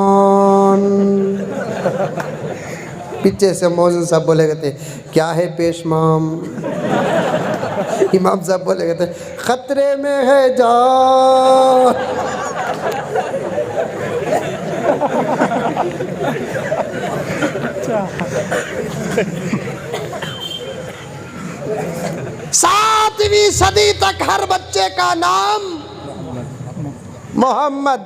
پیچھے سے موزن صاحب بولے گئے کیا ہے پیشمام، امام صاحب بولے گئے خطرے میں ہے جان۔ ساتویں صدی تک ہر بچے کا نام محمد۔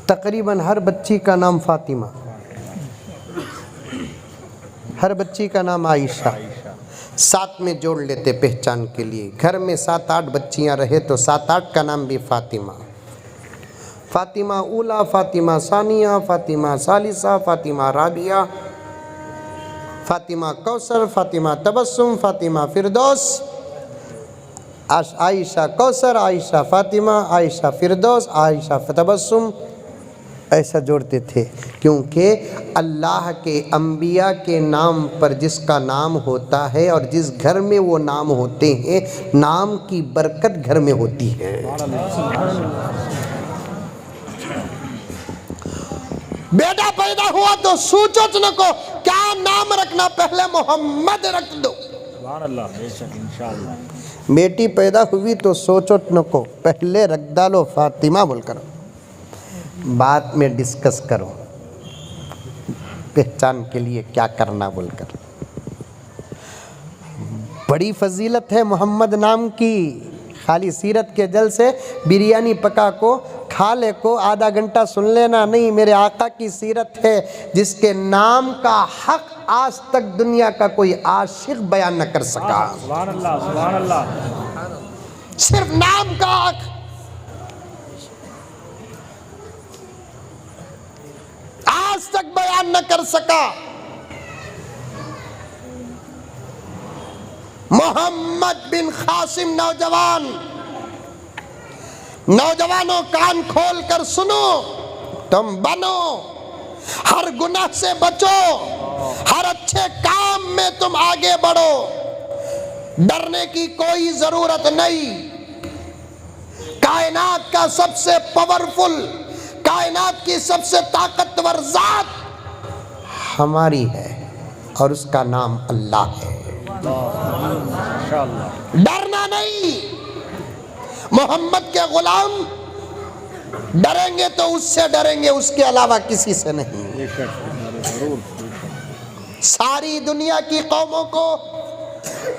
تقریباً ہر بچی کا نام فاطمہ، ہر بچی کا نام عائشہ، ساتھ میں جوڑ لیتے پہچان کے لیے. گھر میں 7-8 بچیاں رہے تو 7-8 کا نام بھی فاطمہ. فاطمہ اولا، فاطمہ ثانیہ، فاطمہ ثالثہ، فاطمہ رابعہ، فاطمہ کوثر، فاطمہ تبسم، فاطمہ فردوس، عائشہ کوثر، عائشہ فاطمہ، عائشہ فردوس، عائشہ تبسم. ایسا جوڑتے تھے کیونکہ اللہ کے انبیاء کے نام پر جس کا نام ہوتا ہے اور جس گھر میں وہ نام ہوتے ہیں، نام کی برکت گھر میں ہوتی ہے. بیٹا پیدا ہوا تو سوچو نہ کو کیا نام رکھنا، پہلے محمد رکھ دو. سبحان اللہ، بے شک انشاءاللہ. بیٹی پیدا ہوئی تو سوچو نہ کو پہلے رکھ ڈالو فاطمہ بول کر، بعد میں ڈسکس کرو پہچان کے لیے کیا کرنا بول کر. بڑی فضیلت ہے محمد نام کی. خالی سیرت کے جل سے بریانی پکا کو کھا لے کو آدھا گھنٹہ سن لینا نہیں. میرے آقا کی سیرت ہے جس کے نام کا حق آج تک دنیا کا کوئی عاشق بیان نہ کر سکا. سبحان اللہ، سبحان اللہ. صرف نام کا حق. آج تک بیان نہ کر سکا. محمد بن قاسم نوجوانوں کان کھول کر سنو، تم بنو، ہر گناہ سے بچو، ہر اچھے کام میں تم آگے بڑھو. ڈرنے کی کوئی ضرورت نہیں. کائنات کا سب سے پاورفل، کائنات کی سب سے طاقتور ذات ہماری ہے اور اس کا نام اللہ ہے. ڈرنا نہیں. محمد کے غلام ڈریں گے تو اس سے ڈریں گے، اس کے علاوہ کسی سے نہیں. ساری دنیا کی قوموں کو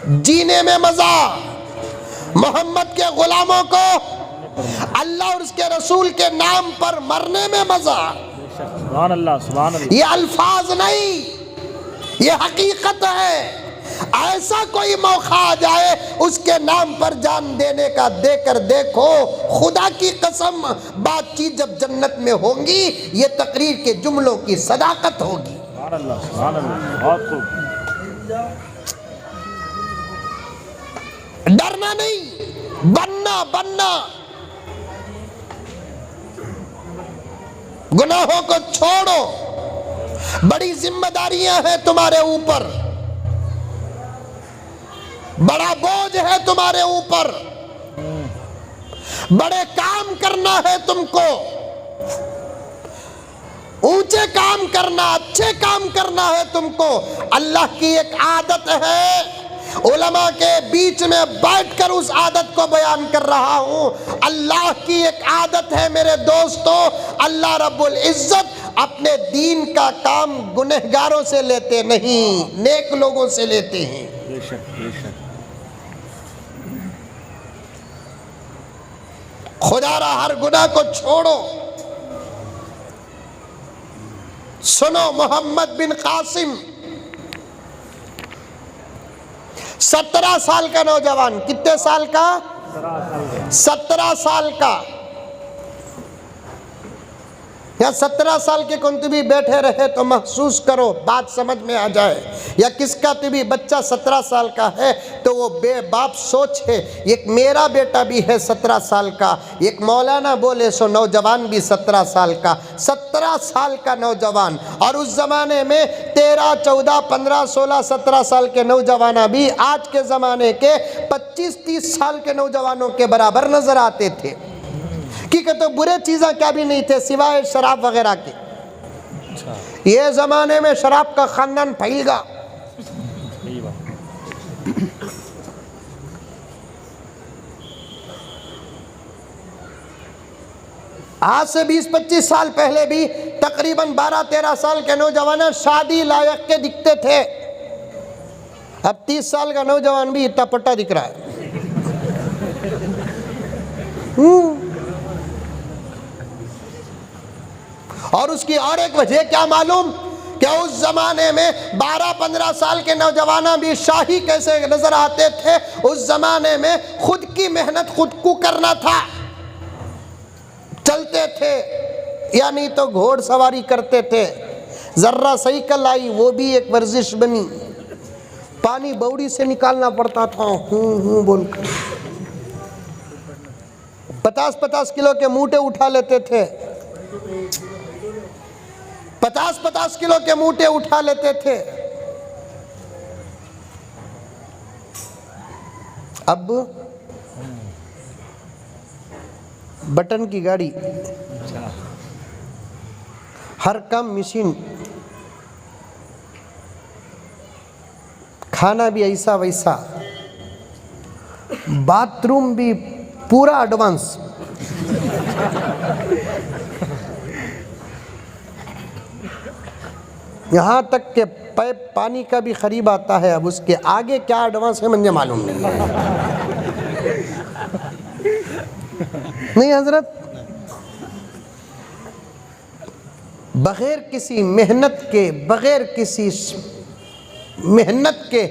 جینے میں مزہ، محمد کے غلاموں کو اللہ اور اس کے رسول کے نام پر مرنے میں مزہ. سبحان اللہ، سبحان اللہ. یہ الفاظ نہیں، یہ حقیقت ہے. ایسا کوئی موقع آ جائے اس کے نام پر جان دینے کا دے کر دیکھو. خدا کی قسم بات چیت جب جنت میں ہوں گی یہ تقریر کے جملوں کی صداقت ہوگی. سبحان اللہ، سبحان اللہ. بہت خوب. ڈرنا نہیں، بننا. گناہوں کو چھوڑو. بڑی ذمہ داریاں ہیں تمہارے اوپر، بڑا بوجھ ہے تمہارے اوپر، بڑے کام کرنا ہے تم کو. اونچے کام کرنا، اچھے کام کرنا ہے تم کو. اللہ کی ایک عادت ہے، علماء کے بیچ میں بیٹھ کر اس عادت کو بیان کر رہا ہوں. اللہ کی ایک عادت ہے میرے دوستو، اللہ رب العزت اپنے دین کا کام گنہگاروں سے لیتے نہیں، نیک لوگوں سے لیتے ہیں. بے شک، بے شک. خدا را ہر گناہ کو چھوڑو. سنو، محمد بن قاسم 17 سال کا نوجوان. کتنے سال کا؟ 17 سال کا. یا 17 سال کے کون بھی بیٹھے رہے تو محسوس کرو، بات سمجھ میں آ جائے. یا کس کا بھی بچہ 17 سال کا ہے تو وہ بے باپ سوچے، ایک میرا بیٹا بھی ہے 17 سال کا، ایک مولانا بولے سو نوجوان بھی 17 سال کا. 17 سال کا نوجوان. اور اس زمانے میں 13 14 15 16 17 سال کے نوجوان بھی آج کے زمانے کے 25 30 سال کے نوجوانوں کے برابر نظر آتے تھے. کہ تو برے چیزیں کیا بھی نہیں تھے سوائے شراب وغیرہ کے. یہ زمانے میں شراب کا خاندان پھیل گا. آج سے 20-25 سال پہلے بھی تقریباً 12-13 سال کے نوجوان شادی لائق کے دکھتے تھے. اب 30 سال کا نوجوان بھی اتنا پٹا دکھ رہا ہے. اور اس کی اور ایک وجہ کیا معلوم کہ کہ اس زمانے میں 12-15 سال کے نوجوانہ بھی شاہی کیسے نظر آتے تھے. اس زمانے میں خود کی محنت خود کو کرنا تھا. چلتے تھے یعنی تو گھوڑ سواری کرتے تھے. ذرہ سائیکل آئی وہ بھی ایک ورزش بنی. پانی بوڑی سے نکالنا پڑتا تھا ہوں بول کر. 50-50 کلو کے موٹے اٹھا لیتے تھے. 50-50 کلو کے موٹے اٹھا لیتے تھے. اب بٹن کی گاڑی, ہر کام مشین, کھانا بھی ایسا ویسا, باتھ روم بھی پورا ایڈوانس. یہاں تک کہ پائپ پانی کا بھی قریب آتا ہے. اب اس کے آگے کیا ایڈوانس ہے مجھے معلوم نہیں نہیں حضرت. بغیر کسی محنت کے, بغیر کسی محنت کے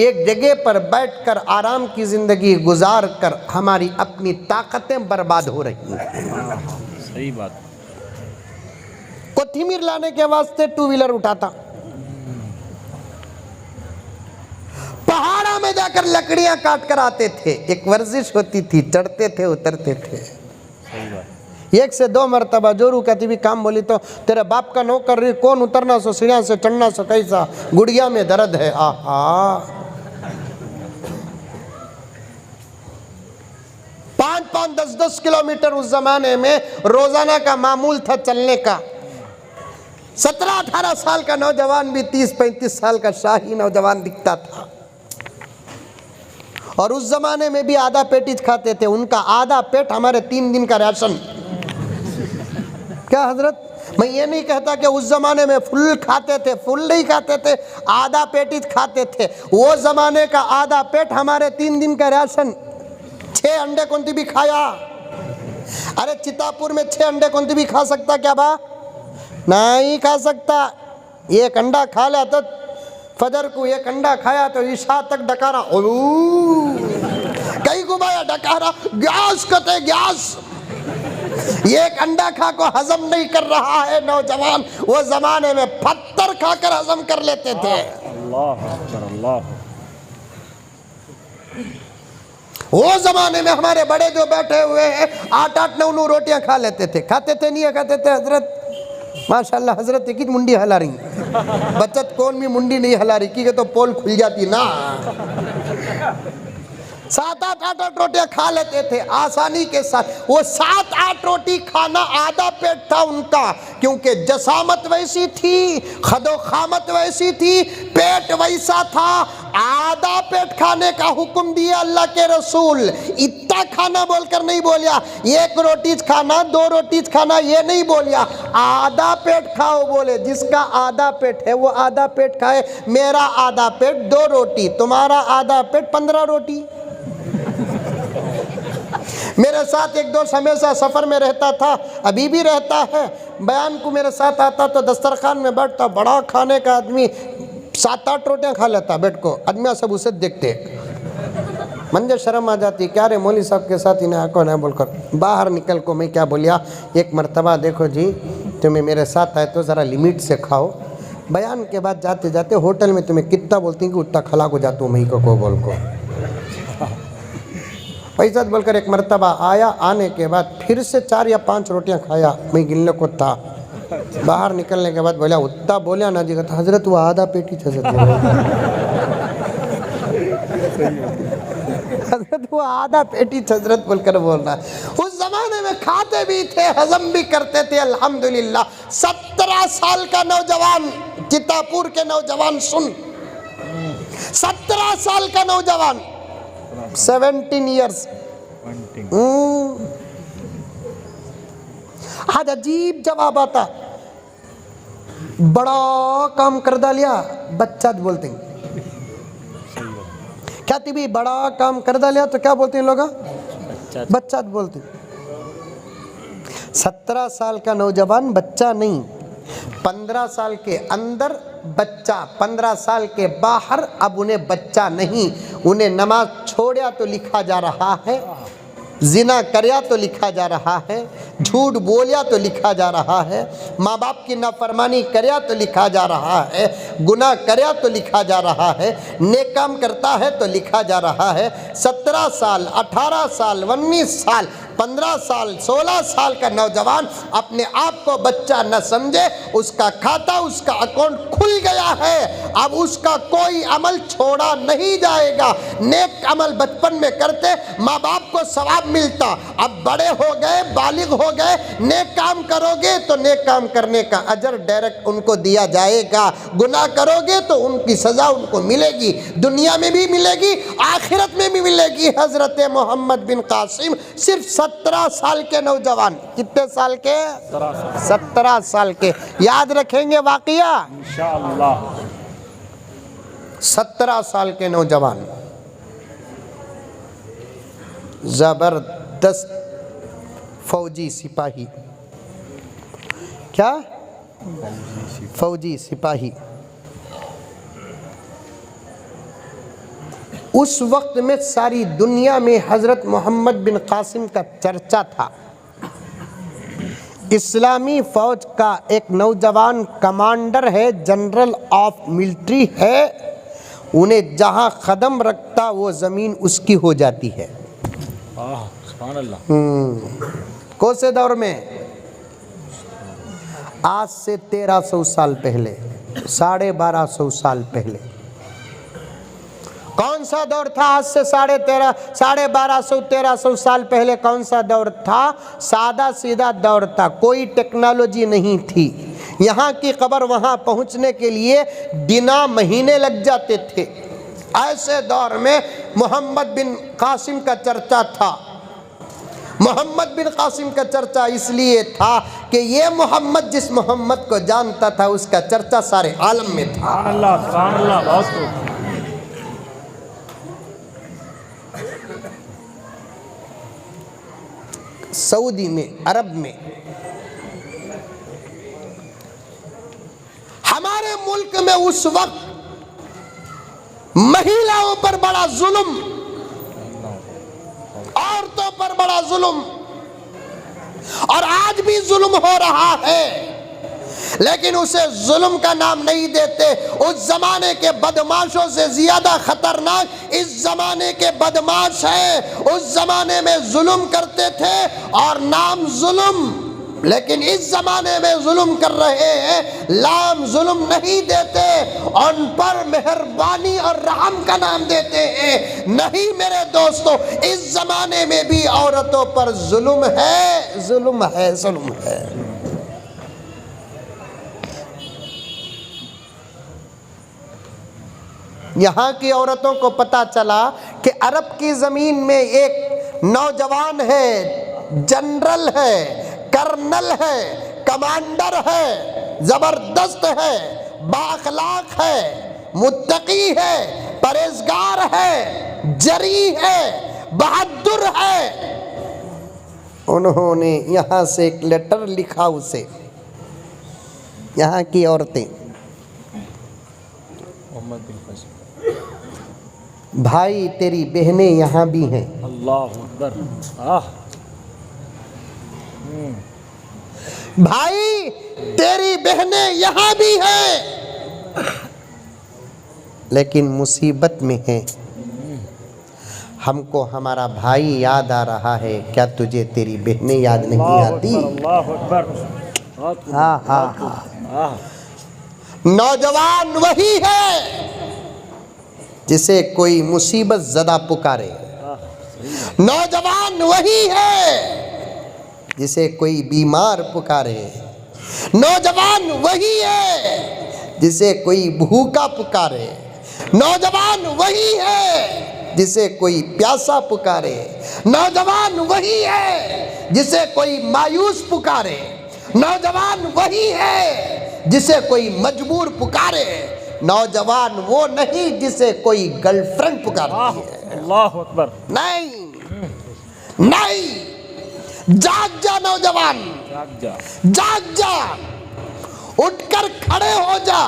ایک جگہ پر بیٹھ کر آرام کی زندگی گزار کر ہماری اپنی طاقتیں برباد ہو رہی ہیں. صحیح بات. کوتھیمیر لانے کے واسطے 2 ویلر اٹھاتا, پہاڑوں میں جا کر لکڑیاں کاٹ کر آتے تھے. ایک ورزش ہوتی تھی, چڑھتے تھے اترتے تھے. صحیح بات. 1 سے 2 مرتبہ جورو کہتی بھی کام بولی تو تیرے باپ کا نو کر رہی, کون اترنا سو سیڑھیاں سے چڑھنا سو کیسا, گڑیا میں درد ہے. آہا 5-5 10-10 کلومیٹر اس زمانے میں روزانہ کا معمول تھا چلنے کا. 17-18 سال کا نوجوان بھی 30-35 سال کا شاہی نوجوان دکھتا تھا. اور اس زمانے میں بھی آدھا پیٹیج کھاتے تھے. ان کا آدھا پیٹ ہمارے 3 دن کا راشن. کیا حضرت, میں یہ نہیں کہتا کہ اس زمانے میں فل کھاتے تھے, فل نہیں کھاتے تھے, آدھا پیٹیج کھاتے تھے. وہ زمانے کا آدھا پیٹ ہمارے 3 دن کا راشن. 6 انڈے کونتی بھی کھایا. ارے چتاپور میں 6 انڈے کونتی بھی کھا سکتا کیا با؟ نہیں کھا سکتا. 1 انڈا کھا لیا تو فجر کو 1 انڈا کھایا تو عشاء تک ڈکارا کئی گھمایا ڈکارا گیس کتے گیس. 1 انڈا کھا کو ہضم نہیں کر رہا ہے نوجوان. وہ زمانے میں پتھر کھا کر ہضم کر لیتے تھے. اللہ اکبر. اللہ. وہ زمانے میں ہمارے بڑے جو بیٹھے ہوئے ہیں 8-8 9 روٹیاں کھا لیتے تھے. کھاتے تھے نہیں کھاتے تھے حضرت؟ ماشاءاللہ حضرت کی منڈی ہلا رہی. بچت کون بھی منڈی نہیں ہلا رہی کی کہ تو پول کھل جاتی نا. 7-8 روٹیاں کھا لیتے تھے آسانی کے ساتھ. وہ 7-8 روٹی کھانا آدھا پیٹ تھا ان کا, کیونکہ جسامت ویسی تھی, خد و خامت ویسی تھی, پیٹ ویسا تھا. آدھا پیٹ کھانے کا حکم دیا اللہ کے رسول. اتنا کھانا بول کر نہیں بولیا 1 روٹیز کھانا 2 روٹیز کھانا, یہ نہیں بولیا. آدھا پیٹ کھاؤ بولے. جس کا آدھا پیٹ ہے وہ آدھا پیٹ کھائے. میرا آدھا پیٹ 2 روٹی, تمہارا آدھا پیٹ 15 روٹی. میرے ساتھ ایک دوست ہمیشہ سفر میں رہتا تھا, ابھی بھی رہتا ہے. بیان کو میرے ساتھ آتا تو دسترخوان میں بیٹھتا, بڑا کھانے کا آدمی, 7-8 روٹیاں کھا لیتا بیٹھ کو. آدمیاں سب اسے دیکھتے, منجھے شرم آ جاتی. کیا رے مولوی صاحب کے ساتھ انہیں آکو نہ بول کر باہر نکل کو. میں کیا بولیا, 1 مرتبہ دیکھو جی تمہیں میرے ساتھ آئے تو ذرا لمٹ سے کھاؤ. بیان کے بعد جاتے جاتے ہوٹل میں تمہیں کتنا بولتی ہیں کہ اتنا کھلا کو جاتا ہوں میں کو بول کو. پیسہ بول کر 1 مرتبہ آیا, آنے کے بعد پھر سے 4 یا 5 روٹیاں کھایا. میں گننے کو تھا. باہر نکلنے کے بعد بولا اتنا بولیا نا جی کہتا حضرت وہ آدھا پیٹ ہی تھا. حضرت وہ آدھا پیٹ ہی حضرت بول کر بول رہا ہے. اس زمانے میں کھاتے بھی تھے, ہضم بھی کرتے تھے الحمدللہ. 17 سال کا نوجوان, چتاپور کے نوجوان سن, 17 سال کا نوجوان, 17 ایئرس. آج عجیب جواب آتا, بڑا کام کر ڈالیا بچہ بولتے ہیں. کیا تھی بھی بڑا کام کر ڈالیا تو کیا بولتے ہیں لوگ؟ بچہ بولتے ہیں. 17 سال کا نوجوان بچہ نہیں, 15 سال کے اندر بچہ، 15 سال کے باہر اب انہیں بچہ نہیں، انہیں نماز چھوڑیا تو لکھا جا رہا ہے، زنا کریا تو لکھا جا رہا ہے، جھوٹ بولیا تو لکھا جا رہا ہے، ماں باپ کی نافرمانی کریا تو لکھا جا رہا ہے، گناہ کریا تو لکھا جا رہا ہے، نیک کام کرتا ہے تو لکھا جا رہا ہے۔ 17 سال، 18 سال، 19 سال، 15 سال، 16 سال کا نوجوان اپنے آپ کو بچہ نہ سمجھے، اس کا کھاتا، اس کا اکاؤنٹ کھل گیا ہے، اب اس کا کوئی عمل چھوڑا نہیں جائے گا۔ نیک عمل بچپن میں کرتے ماں باپ کو ثواب ملتا، اب بڑے ہو گئے، بالغ ہو گئے، نیک کام کرو گے تو نیک کام کرنے کا اجر ڈائریکٹ ان کو دیا جائے گا، گناہ کرو گے تو ان کی سزا ان کو ملے گی، دنیا میں بھی ملے گی، آخرت میں بھی ملے گی۔ حضرت محمد بن قاسم صرف 17 سال کے نوجوان، کتنے سال کے؟ 17 سال کے، یاد رکھیں گے واقعہ انشاءاللہ۔ 17 سال کے نوجوان، زبردست فوجی سپاہی، کیا؟ فوجی سپاہی۔ اس وقت میں ساری دنیا میں حضرت محمد بن قاسم کا چرچا تھا۔ اسلامی فوج کا ایک نوجوان کمانڈر ہے، جنرل آف ملٹری ہے، انہیں جہاں قدم رکھتا وہ زمین اس کی ہو جاتی ہے۔ سبحان اللہ۔ کون سے دور میں؟ آج سے 1300 سال پہلے، 1250 سال پہلے۔ کون سا دور تھا آج سے 1250-1300 سال پہلے؟ کون سا دور تھا؟ سادہ سیدھا دور تھا، کوئی ٹیکنالوجی نہیں تھی، یہاں کی خبر وہاں پہنچنے کے لیے دنا مہینے لگ جاتے تھے۔ ایسے دور میں محمد بن قاسم کا چرچا تھا۔ محمد بن قاسم کا چرچا اس لیے تھا کہ یہ محمد جس محمد کو جانتا تھا اس کا چرچا سارے عالم میں تھا۔ سبحان اللہ، سبحان اللہ، بہت خوب۔ سعودی میں، عرب میں، ہمارے ملک میں اس وقت مہیلاؤں پر بڑا ظلم، عورتوں پر بڑا ظلم، اور آج بھی ظلم ہو رہا ہے، لیکن اسے ظلم کا نام نہیں دیتے۔ اس زمانے کے بدماشوں سے زیادہ خطرناک اس زمانے کے بدماش ہیں۔ اس زمانے میں ظلم کرتے تھے اور نام ظلم، لیکن اس زمانے میں ظلم کر رہے ہیں، لام ظلم نہیں دیتے، ان پر مہربانی اور رحم کا نام دیتے ہیں۔ نہیں میرے دوستو، اس زمانے میں بھی عورتوں پر ظلم ہے، ظلم ہے، ظلم ہے۔ یہاں کی عورتوں کو پتا چلا کہ عرب کی زمین میں ایک نوجوان ہے، جنرل ہے، کرنل ہے، کمانڈر ہے، زبردست ہے، بااخلاق ہے، متقی ہے، پرہیزگار ہے، جری ہے، بہادر ہے۔ انہوں نے یہاں سے ایک لیٹر لکھا اسے، یہاں کی عورتیں، محمد بن قاسم، بھائی تیری بہنیں یہاں بھی ہیں، اللہ اکبر۔ بھائی تیری بہنیں یہاں بھی ہیں، لیکن مصیبت میں ہیں، ہم کو ہمارا بھائی یاد آ رہا ہے، کیا تجھے تیری بہنیں یاد نہیں آتی؟ اللہ اکبر۔ ہاں ہاں ہاں۔ نوجوان وہی ہے جسے کوئی مصیبت زدہ پکارے، نوجوان وہی ہے جسے کوئی بیمار پکارے، نوجوان وہی ہے جسے کوئی بھوکا پکارے، نوجوان وہی ہے جسے کوئی پیاسا پکارے، نوجوان وہی ہے جسے کوئی مایوس پکارے، نوجوان وہی ہے جسے کوئی مجبور پکارے، نوجوان وہ نہیں جسے کوئی گرل فرینڈ پکارتی ہے۔ اللہ اکبر۔ نہیں نہیں، جاگ جا نوجوان، جاگ جا۔ جاگ جا، اٹھ کر کھڑے ہو جا،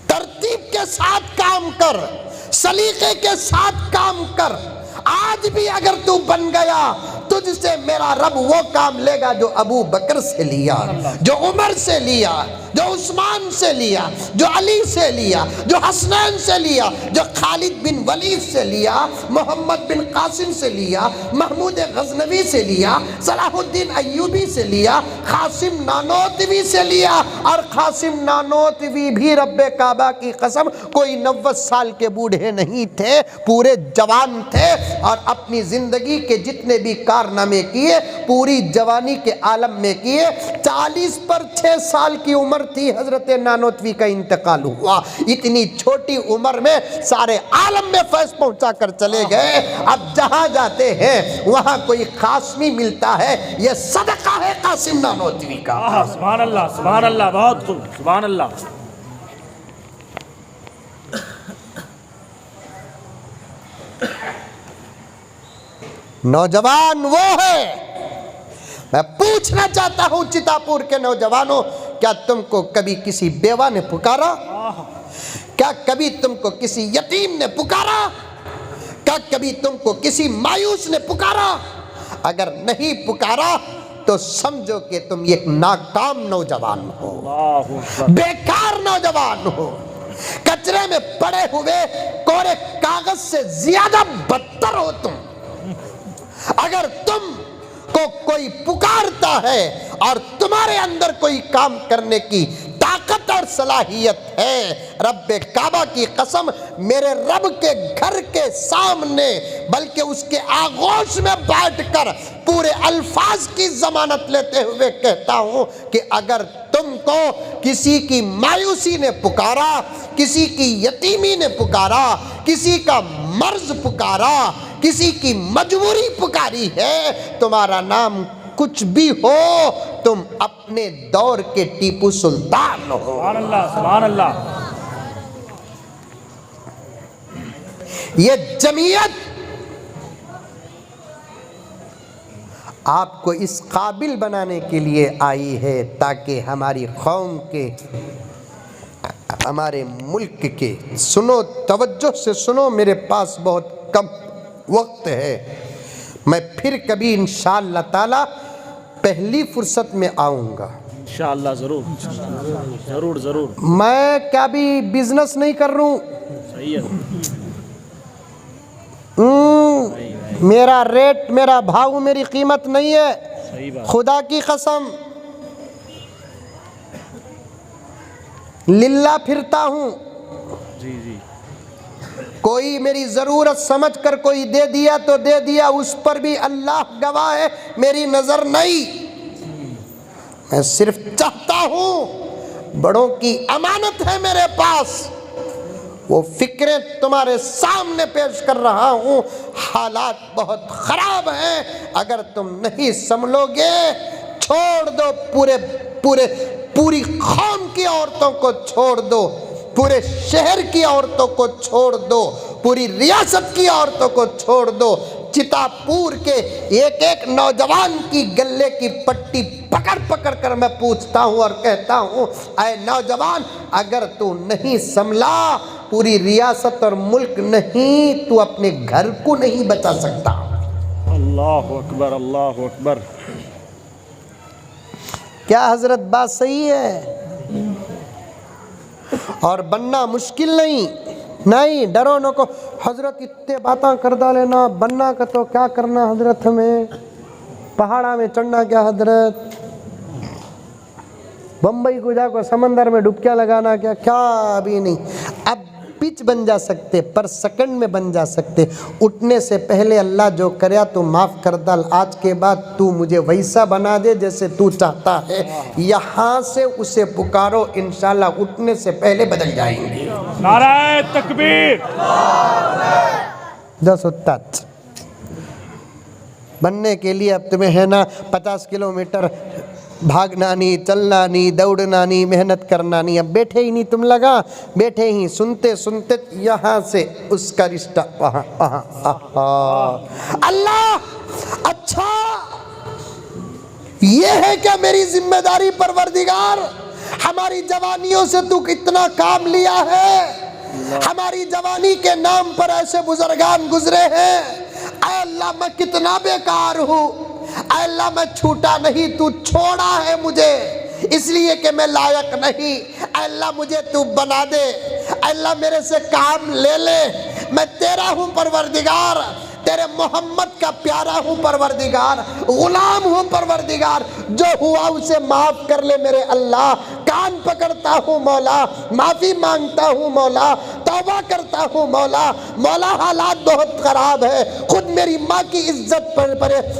ترتیب کے ساتھ کام کر، سلیقے کے ساتھ کام کر۔ آج بھی اگر تو بن گیا، تجھ سے میرا رب وہ کام لے گا جو ابو بکر سے لیا، جو عمر سے لیا، جو عثمان سے لیا، جو علی سے لیا، جو حسنین سے لیا، جو خالد بن ولید سے لیا، محمد بن قاسم سے لیا، محمود غزنوی سے لیا، صلاح الدین ایوبی سے لیا، قاسم نانوتوی سے لیا۔ اور قاسم نانوتوی بھی رب کعبہ کی قسم کوئی 90 سال کے بوڑھے نہیں تھے، پورے جوان تھے، اور اپنی زندگی کے جتنے بھی کارنامے کیے پوری جوانی کے عالم میں کیے۔ 40 پر 6 سال کی عمر تھی، حضرت نانوتوی کا انتقال ہوا۔ اتنی چھوٹی عمر میں سارے عالم میں فیض پہنچا کر چلے گئے۔ اب جہاں جاتے ہیں وہاں کوئی قاسمی ملتا ہے، یہ صدقہ ہے قاسم نانوتوی کا۔ سبحان اللہ، سبحان اللہ، بہت خوب، سبحان اللہ۔ نوجوان وہ ہے، میں پوچھنا چاہتا ہوں چتاپور کے نوجوانوں، کیا تم کو کبھی کسی بیوہ نے پکارا؟ کیا کبھی تم کو کسی یتیم نے پکارا؟ کیا کبھی تم کو کسی مایوس نے پکارا؟ اگر نہیں پکارا تو سمجھو کہ تم ایک ناکام نوجوان ہو، بیکار نوجوان ہو، کچرے میں پڑے ہوئے کورے کاغذ سے زیادہ بدتر ہو تم۔ اگر تم کو کوئی پکارتا ہے اور تمہارے اندر کوئی کام کرنے کی طاقت اور صلاحیت ہے، رب کعبہ کی قسم میرے رب کے گھر کے سامنے بلکہ اس کے آغوش میں بیٹھ کر پورے الفاظ کی ضمانت لیتے ہوئے کہتا ہوں کہ اگر تم کو کسی کی مایوسی نے پکارا، کسی کی یتیمی نے پکارا، کسی کا مرض پکارا، کسی کی مجبوری پکاری ہے، تمہارا نام کچھ بھی ہو، تم اپنے دور کے ٹیپو سلطان ہو۔ سبحان اللہ، سبحان اللہ۔ یہ جمعیت آپ کو اس قابل بنانے کے لیے آئی ہے تاکہ ہماری قوم کے، ہمارے ملک کے، سنو توجہ سے سنو، میرے پاس بہت کم وقت ہے، میں پھر کبھی انشاءاللہ تعالی پہلی فرصت میں آؤں گا انشاءاللہ، ضرور ضرور ضرور۔ میں کبھی بزنس نہیں کر رہا ہوں، صحیح ہے، میرا ریٹ، میرا بھاؤ، میری قیمت نہیں ہے، صحیح بات۔ خدا کی قسم للہ پھرتا ہوں۔ جی جی، کوئی میری ضرورت سمجھ کر کوئی دے دیا تو دے دیا، اس پر بھی اللہ گواہ ہے میری نظر نہیں۔ میں صرف چاہتا ہوں، بڑوں کی امانت ہے میرے پاس، وہ فکریں تمہارے سامنے پیش کر رہا ہوں۔ حالات بہت خراب ہیں، اگر تم نہیں سنبھلو گے چھوڑ دو، پوری قوم کی عورتوں کو چھوڑ دو، پورے شہر کی عورتوں کو چھوڑ دو، پوری ریاست کی عورتوں کو چھوڑ دو، چتاپور کے ایک ایک نوجوان کی گلے کی پٹی پکڑ پکڑ کر میں پوچھتا ہوں اور کہتا ہوں، اے نوجوان، اگر تو نہیں سنبھلا پوری ریاست اور ملک نہیں، تو اپنے گھر کو نہیں بچا سکتا۔ اللہ اکبر، اللہ اکبر۔ کیا حضرت بات صحیح ہے؟ اور بننا مشکل نہیں، ڈرو نہ کو حضرت اتنے باتاں کر ڈالنا، بننا کا تو کیا کرنا حضرت، ہمیں پہاڑا میں چڑھنا کیا حضرت، بمبئی کو جا کو سمندر میں ڈبکیاں لگانا کیا بھی نہیں۔ اب پچ بن جا سکتے، پر سیکنڈ میں بن جا سکتے، اٹھنے سے پہلے اللہ جو کریا تو معاف کر ڈال، آج کے بعد تو مجھے ویسا بنا دے جیسے تو چاہتا ہے، یہاں سے اسے پکارو، انشاءاللہ اٹھنے سے پہلے بدل جائیں گے۔ نعرہ تکبیر۔ دس اتت بننے کے لیے اب تمہیں ہے نا 50 کلومیٹر بھاگنا نہیں، چلنا نہیں، دوڑنا نہیں، محنت کرنا نہیں، اب بیٹھے ہی نہیں، تم لگا بیٹھے ہی سنتے سنتے یہاں سے اس کا رشتہ وہاں۔ اللہ اچھا یہ ہے کیا میری ذمہ داری پروردگار؟ ہماری جوانیوں سے تو کتنا کام لیا ہے، ہماری جوانی کے نام پر ایسے بزرگان گزرے ہیں۔ اے اللہ میں کتنا بیکار ہوں، اے اللہ میں چھوٹا نہیں، تو چھوڑا ہے مجھے اس لیے کہ میں لائق نہیں۔ اے اللہ مجھے تو بنا دے، اے اللہ میرے سے کام لے لے، میں تیرا ہوں پروردگار، تیرے محمد کا پیارا ہوں پروردگار، غلام ہوں پروردگار، جو ہوا اسے معاف کر لے میرے اللہ۔ کان پکڑتا ہوں مولا، معافی مانگتا ہوں مولا، توبہ کرتا ہوں مولا۔ مولا حالات بہت خراب ہے، خود میری ماں کی عزت پر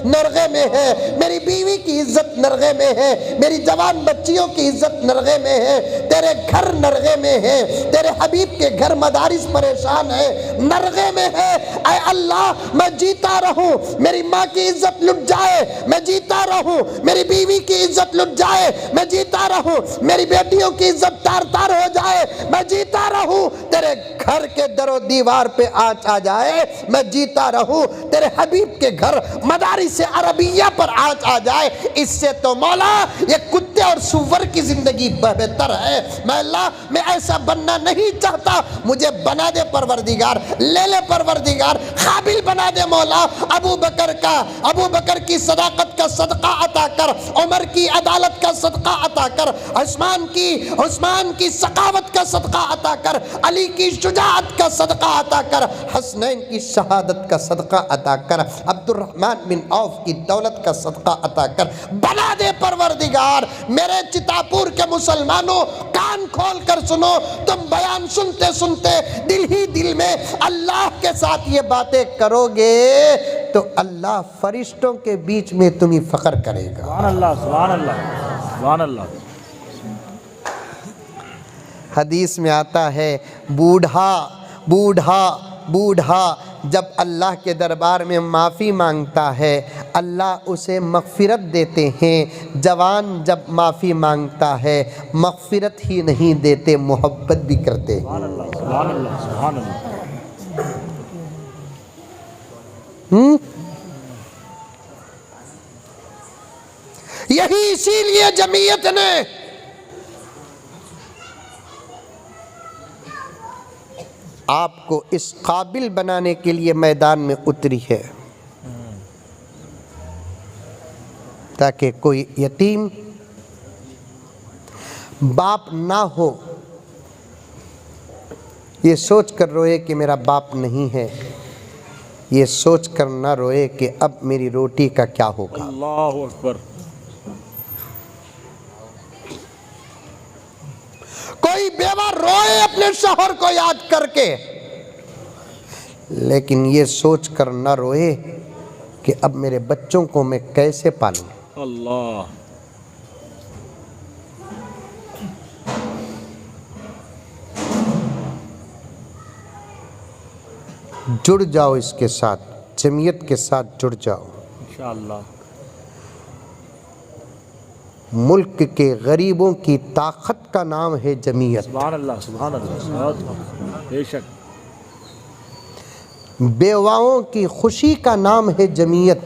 نرغے میں ہے، میری بیوی کی عزت نرغے میں ہے، میری جوان بچیوں کی عزت نرغے میں ہے، تیرے گھر نرغے میں ہے، تیرے حبیب کے گھر مدارس پریشان ہے، نرغے میں ہے۔ اے اللہ میں جیتا رہوں میری ماں کی عزت لٹ جائے، میں جیتا رہوں میری بیوی کی عزت لٹ جائے، میں جیتا رہوں میری بیٹیوں کی عزت تار تار ہو جائے، میں جیتا رہوں تیرے گھر کے در و دیوار پہ آنچ آ جائے، میں جیتا رہوں تیرے حبیب کے گھر مدارس عربیہ پر آنچ آ جائے۔ اس سے تو مولا یہ کتے اور سور کی زندگی بہتر ہے۔ میں اللہ میں ایسا بننا نہیں چاہتا، مجھے بنا دے پروردگار، لے لے پروردگار، قابل بنا دے مولا۔ ابو بکر کی صداقت کا صدقہ عطا کر، عمر کی عدالت کا صدقہ عطا کر، عثمان کی سخاوت کا صدقہ عطا کر، علی کی شجاعت کا صدقہ عطا کر، حسنین کی شہادت کا صدقہ عطا کر، عبد الرحمن بن عوف کی دولت کا صدقہ عطا کر، بنا دے پروردگار۔ میرے چتاپور کے مسلمانوں کان کھول کر سنو، تم بیان سنتے سنتے دل ہی دل میں اللہ کے ساتھ یہ باتیں کرو گے تو اللہ فرشتوں کے بیچ میں تمہیں فخر کرے گا۔ سبحان اللہ، سبحان اللہ، سبحان اللہ۔ حدیث میں آتا ہے بوڑھا جب اللہ کے دربار میں معافی مانگتا ہے اللہ اسے مغفرت دیتے ہیں، جوان جب معافی مانگتا ہے مغفرت ہی نہیں دیتے، محبت بھی کرتے ہیں۔ سبحان اللہ، سبحان اللہ، سبحان اللہ۔ یہی اسی لیے جمعیت نے آپ کو اس قابل بنانے کے لیے میدان میں اتری ہے تاکہ کوئی یتیم باپ نہ ہو یہ سوچ کر روئے کہ میرا باپ نہیں ہے، یہ سوچ کر نہ روئے کہ اب میری روٹی کا کیا ہوگا۔ اللہ اکبر۔ کوئی بیوہ روئے اپنے شوہر کو یاد کر کے، لیکن یہ سوچ کر نہ روئے کہ اب میرے بچوں کو میں کیسے پالوں۔ اللہ۔ جڑ جاؤ اس کے ساتھ، جمعیت کے ساتھ جڑ جاؤ۔ انشاءاللہ۔ ملک کے غریبوں کی طاقت کا نام ہے جمعیت، سبحان اللہ، سبحان اللہ، بے شک۔ بیواؤں کی خوشی کا نام ہے جمعیت،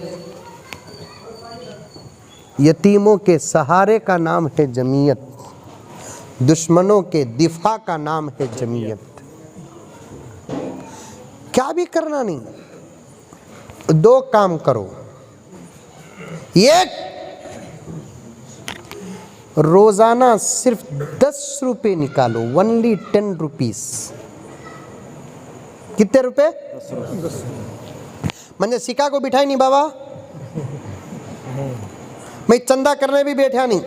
یتیموں کے سہارے کا نام ہے جمعیت، دشمنوں کے دفاع کا نام ہے جمعیت۔ کیا بھی کرنا نہیں، دو کام کرو۔ ایک، روزانہ صرف 10 روپے نکالو، only 10 روپیز۔ کتنے روپے؟ میں سکا کو بٹھائی نہیں بابا، میں چندہ کرنے بھی بیٹھا نہیں،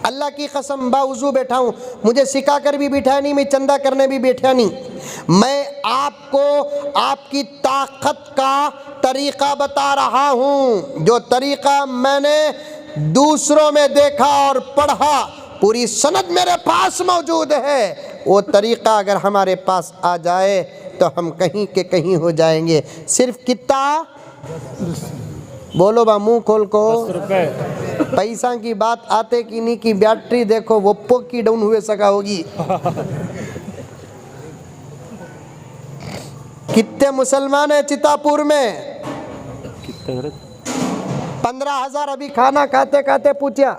اللہ کی قسم باوضو بیٹھا ہوں، مجھے سکا کر بھی بٹھا نہیں، میں چندہ کرنے بھی بیٹھا نہیں، میں آپ کو آپ کی طاقت کا طریقہ بتا رہا ہوں، جو طریقہ میں نے دوسروں میں دیکھا اور پڑھا، پوری سند میرے پاس موجود ہے، وہ طریقہ اگر ہمارے پاس آ جائے تو ہم کہیں کے کہیں ہو جائیں گے۔ صرف کتنا بولو با منہ کھول کو، 10 روپے۔ پیسہ کی بات آتے کی نہیں کی، بیٹری دیکھو وہ کی ڈاؤن ہوئے سکا ہوگی۔ کتنے مسلمان ہیں چتاپور میں؟ 15,000 ابھی کھانا کھاتے کھاتے پوچھا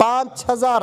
5,000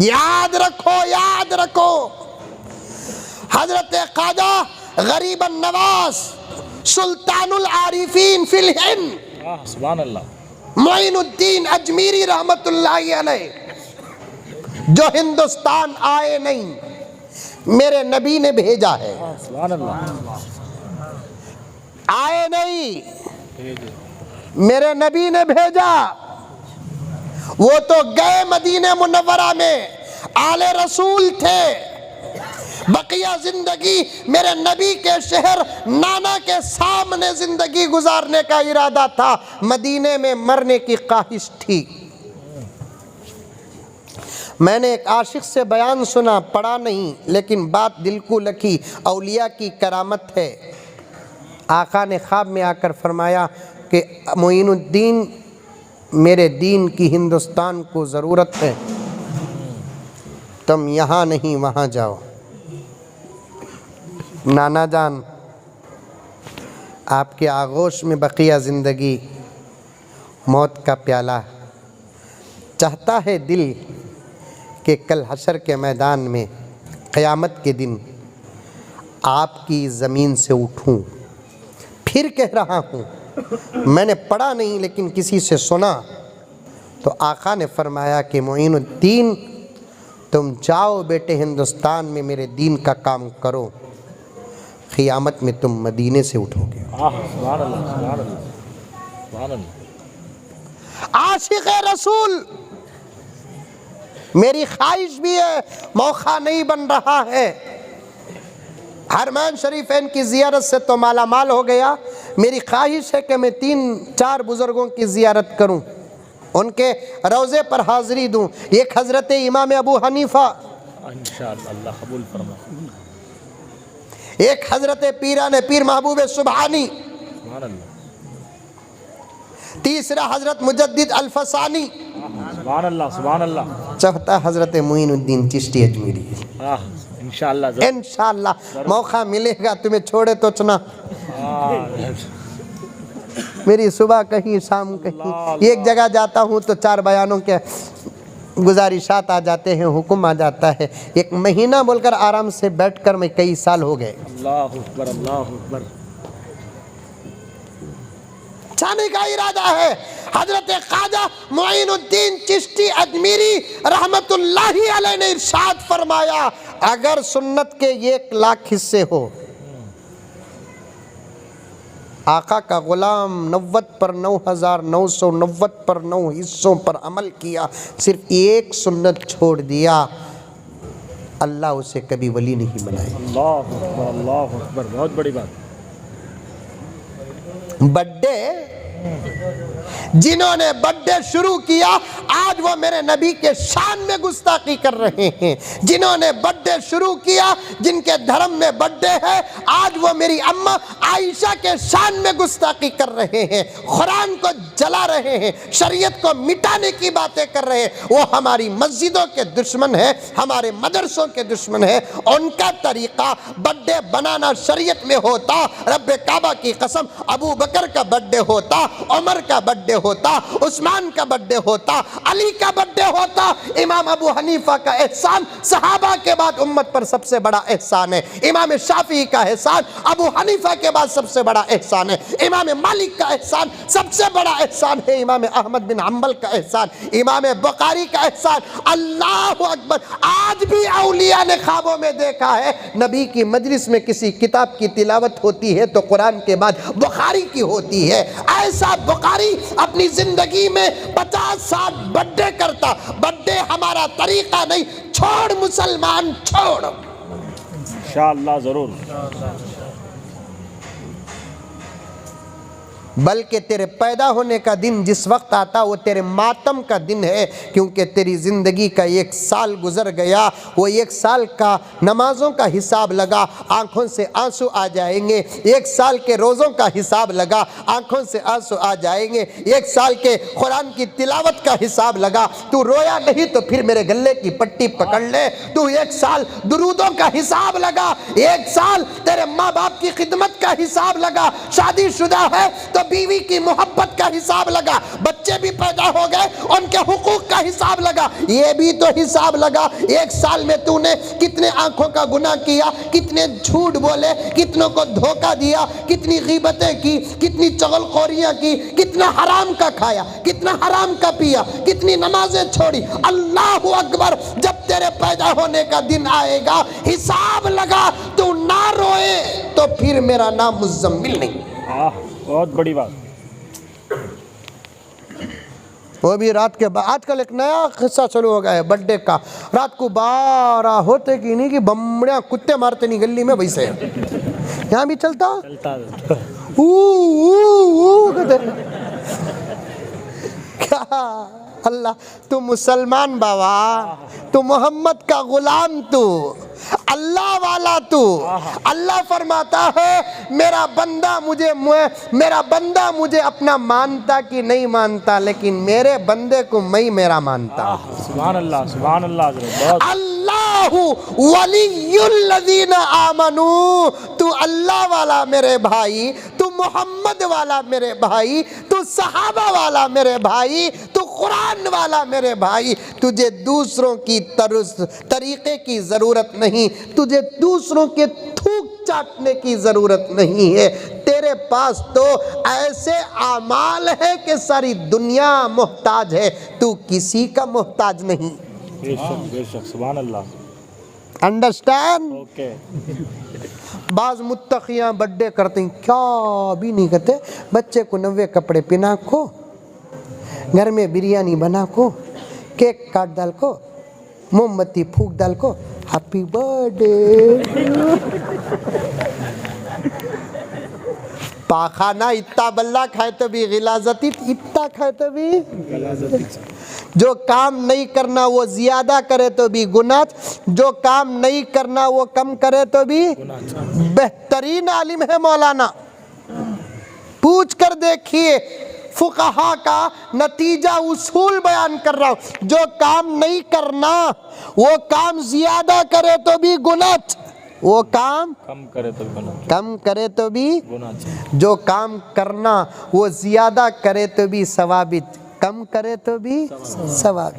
یاد رکھو حضرت خواجہ غریب النواز سلطان العارفین فی الہند سبحان اللہ معین الدین اجمیری رحمت اللہ علیہ جو ہندوستان آئے نہیں، میرے نبی نے بھیجا ہے. سبحان اللہ آئے نہیں، میرے نبی نے بھیجا. وہ تو گئے مدینہ منورہ میں، آل رسول تھے. بقیہ زندگی میرے نبی کے شہر نانا کے سامنے زندگی گزارنے کا ارادہ تھا، مدینے میں مرنے کی خواہش تھی. میں نے ایک عاشق سے بیان سنا، پڑھا نہیں لیکن بات دل کو لگی. اولیاء کی کرامت ہے. آقا نے خواب میں آ کر فرمایا کہ معین الدین، میرے دین کی ہندوستان کو ضرورت ہے، تم یہاں نہیں وہاں جاؤ. نانا جان، آپ کے آغوش میں بقیہ زندگی، موت کا پیالہ. چاہتا ہے دل کہ کل حشر کے میدان میں قیامت کے دن آپ کی زمین سے اٹھوں. پھر کہہ رہا ہوں، میں نے پڑھا نہیں لیکن کسی سے سنا. تو آقا نے فرمایا کہ معین الدین، تم جاؤ بیٹے ہندوستان میں میرے دین کا کام کرو، قیامت میں تم مدینے سے اٹھو گے. سبحان اللہ سبحان اللہ سبحان اللہ. عاشق رسول، میری خواہش بھی ہے، موقع نہیں بن رہا ہے. حرمین شریفین کی زیارت سے تو مالا مال ہو گیا. میری خواہش ہے کہ میں 3-4 بزرگوں کی زیارت کروں، ان کے روضے پر حاضری دوں. ایک حضرت امام ابو حنیفہ، انشاءاللہ اللہ قبول فرما. ایک حضرت پیران پیر محبوب سبحانی، سبحان اللہ تیسرا حضرت مجدد الفسانی، سبحان اللہ سبحان اللہ. چوتھا حضرت معین الدین چشتی اجمیری. انشاءاللہ انشاءاللہ موقع ملے گا، تمہیں چھوڑے تو چنا. میری صبح کہیں شام کہیں ایک جگہ جاتا ہوں تو 4 بیانوں کے گزارشات آ جاتے ہیں، حکم آ جاتا ہے. 1 مہینہ بول کر آرام سے بیٹھ کر میں کئی سال ہو گئے. اللہ اکبر اللہ اکبر. جانے کا ارادہ ہے. حضرت خواجہ معین الدین چشتی اجمیری رحمت اللہ علیہ نے ارشاد فرمایا، اگر سنت کے 1,00,000 حصے ہو، آقا کا غلام 90 پر 9,990 پر 9 حصوں پر عمل کیا، صرف ایک سنت چھوڑ دیا، اللہ اسے کبھی ولی نہیں بنائے. اللہ اکبر. بہت بڑی بات. بڈے، جنہوں نے بڈے شروع کیا آج وہ میرے نبی کے شان میں گستاخی کر رہے ہیں. جنہوں نے بڈے شروع کیا، جن کے دھرم میں بڈے ہے، آج وہ میری اماں عائشہ کے شان میں گستاخی کر رہے ہیں، قرآن کو جلا رہے ہیں، شریعت کو مٹانے کی باتیں کر رہے ہیں. وہ ہماری مسجدوں کے دشمن ہیں، ہمارے مدرسوں کے دشمن ہیں. ان کا طریقہ بڈے بنانا شریعت میں ہوتا، رب کعبہ کی قسم، ابو بکر کا بڈے ہوتا، عمر کا بڈے ہوتا، عثمان کا بڈے ہوتا، علی کا بڈے ہوتا. امام ابو حنیفہ کا احسان صحابہ کے بعد امت پر سب سے بڑا احسان ہے. امام شافعی کا احسان ابو حنیفہ کے بعد سب سے بڑا احسان ہے. امام مالک کا احسان سب سے بڑا احسان ہے. امام احمد بن حنبل کا احسان، امام بخاری کا احسان. اللہ اکبر. آج بھی اولیاء نے خوابوں میں دیکھا ہے، نبی کی مجلس میں کسی کتاب کی تلاوت ہوتی ہے تو قرآن کے بعد بخاری کی ہوتی ہے. ایسا بخاری اپنی زندگی میں 50-60 بڈے کرتا. بڈے ہمارا طریقہ نہیں. چھوڑ مسلمان، چھوڑ. انشاءاللہ ضرور. بلکہ تیرے پیدا ہونے کا دن جس وقت آتا وہ تیرے ماتم کا دن ہے، کیونکہ تیری زندگی کا 1 سال گزر گیا. وہ 1 سال کا نمازوں کا حساب لگا، آنکھوں سے آنسو آ جائیں گے. 1 سال کے روزوں کا حساب لگا، آنکھوں سے آنسو آ جائیں گے. 1 سال کے قرآن کی تلاوت کا حساب لگا، تو رویا نہیں تو پھر میرے گلے کی پٹی پکڑ لے. تو 1 سال درودوں کا حساب لگا، 1 سال تیرے ماں باپ کی خدمت کا حساب لگا. شادی شدہ ہے تو بیوی کی محبت کا حساب لگا، بچے بھی پیدا ہو گئے ان کے حقوق کا حساب لگا، یہ بھی تو حساب لگا 1 سال میں تو نے کتنے آنکھوں کا گناہ کیا، کتنے جھوٹ بولے، کتنوں کو دھوکہ دیا، کتنی غیبتیں کی، کتنی چغلخوریاں کی، کتنا حرام کا کھایا، کتنا حرام کا پیا، کتنی نمازیں چھوڑی۔ اللہ اکبر، جب تیرے پیدا ہونے کا دن آئے گا حساب لگا، تو نہ روئے تو پھر میرا نام مزمل نہیں۔ بہت بڑی بات۔ وہ بھی رات کے بعد، آج کل ایک نیا قصہ شروع ہو گیا ہے برتھ ڈے کا، رات کو 12 ہوتے کی نہیں کہ بمبڑیاں کتے مارتے نہیں گلی میں، ویسے یہاں بھی چلتا کیا اللہ، تو مسلمان بابا، تو محمد کا غلام، تو اللہ والا، تو اللہ فرماتا ہے میرا بندہ مجھے اپنا مانتا کہ نہیں مانتا، لیکن میرے بندے کو میں میرا مانتا ہوں۔ سبحان اللہ، سبحان اللہ حضرت۔ اللہ ولی الذین آمنو، تو اللہ والا میرے بھائی، تو محمد والا میرے بھائی، تو صحابہ والا میرے بھائی، تو قرآن والا میرے بھائی، تجھے دوسروں کی طریقے کی ضرورت نہیں، تجھے دوسروں کے تھوک چاٹنے کی ضرورت نہیں ہے، تیرے پاس تو ایسے اعمال ہے کہ ساری دنیا محتاج ہے، تو کسی کا محتاج نہیں۔ بے شک بے شک، سبحان اللہ۔ انڈرسٹینڈ؟ اوکے۔ بعض متقیاں برتھ ڈے کرتے ہیں، کیا بھی نہیں کرتے، بچے کو 90 کپڑے پہنا کو، گھر میں بریانی بنا کو، کیک کاٹ ڈال کو، موم بتی پھونک ڈال کو، ہیپی برتھ ڈے۔ پاخانہ اتنا بلہ کھائے تو بھی غلاظتی، اتنا کھائے تو بھی جو کام نہیں کرنا وہ زیادہ کرے تو بھی گناہ، جو کام نہیں کرنا وہ کم کرے تو بھی بہترین عالم ہے مولانا۔ پوچھ کر دیکھیے، فقہا کا نتیجہ اصول بیان کر رہا ہوں، جو کام نہیں کرنا وہ کام زیادہ کرے تو بھی گناہ، وہ کام کم کرے تو گناہ، کم کرے تو بھی گناہ۔ جو کام کرنا وہ زیادہ کرے تو بھی ثواب، کم کرے تو بھی ثواب۔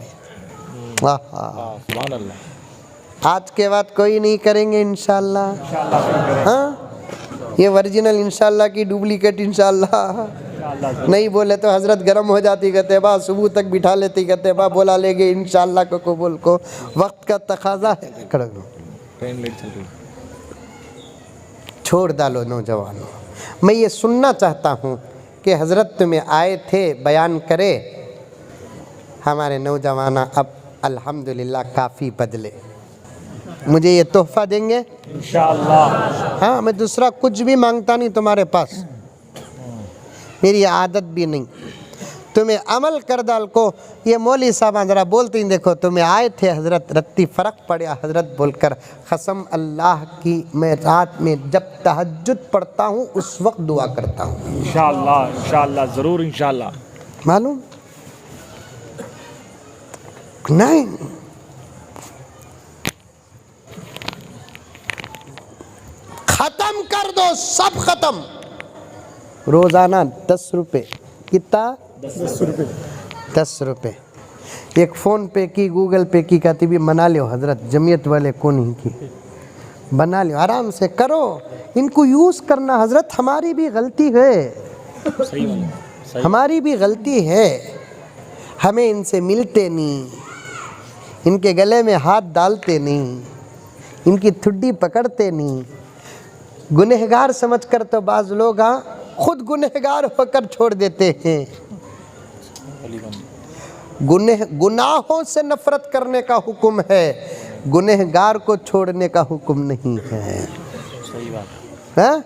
سبحان اللہ۔ آج کے بعد کوئی نہیں کریں گے انشاءاللہ؟ ہاں، یہ ورجنل انشاءاللہ کی ڈپلیکیٹ انشاءاللہ نہیں بولے تو حضرت گرم ہو جاتی، کہتے با صبح تک بٹھا لیتی، کہتے با بولا لے گے انشاءاللہ کو قبول کو، وقت کا تقاضا ہے۔ ٹرین لیٹ چل رہی۔ چھوڑ ڈالو نوجوانوں، میں یہ سننا چاہتا ہوں کہ حضرت تمہیں آئے تھے بیان کرے، ہمارے نوجوان اب الحمدللہ کافی بدلے، مجھے یہ تحفہ دیں گے انشاءاللہ۔ ہاں، میں دوسرا کچھ بھی مانگتا نہیں تمہارے پاس، میری عادت بھی نہیں، تمہیں عمل کر ڈال کو۔ یہ مولوی صاحب ذرا بولتے ہیں، دیکھو تمہیں آئے تھے حضرت، رتی فرق پڑیا حضرت بول کر، قسم اللہ کی میں رات میں جب تہجد پڑھتا ہوں اس وقت دعا کرتا ہوں، انشاءاللہ انشاءاللہ، ضرور انشاءاللہ۔ معلوم نہیں؟ ختم کر دو، سب ختم، روزانہ 10 روپے، کتنا؟ 10 روپے، ایک فون پے کی، گوگل پے کی، کہتی بھی بنا لیو حضرت، جمعیت والے کو نہیں کی، بنا لیو، آرام سے کرو، ان کو یوز کرنا حضرت، ہماری بھی غلطی ہے، ہماری بھی غلطی ہے، ہمیں ان سے ملتے نہیں، ان کے گلے میں ہاتھ ڈالتے نہیں، ان کی تھڈی پکڑتے نہیں، گنہگار سمجھ کر تو بعض لوگ خود گنہگار ہو کر چھوڑ دیتے ہیں۔ گناہوں سے نفرت کرنے کا حکم ہے، گنہگار کو چھوڑنے کا حکم نہیں ہے۔ صحیح بات۔ ہاں؟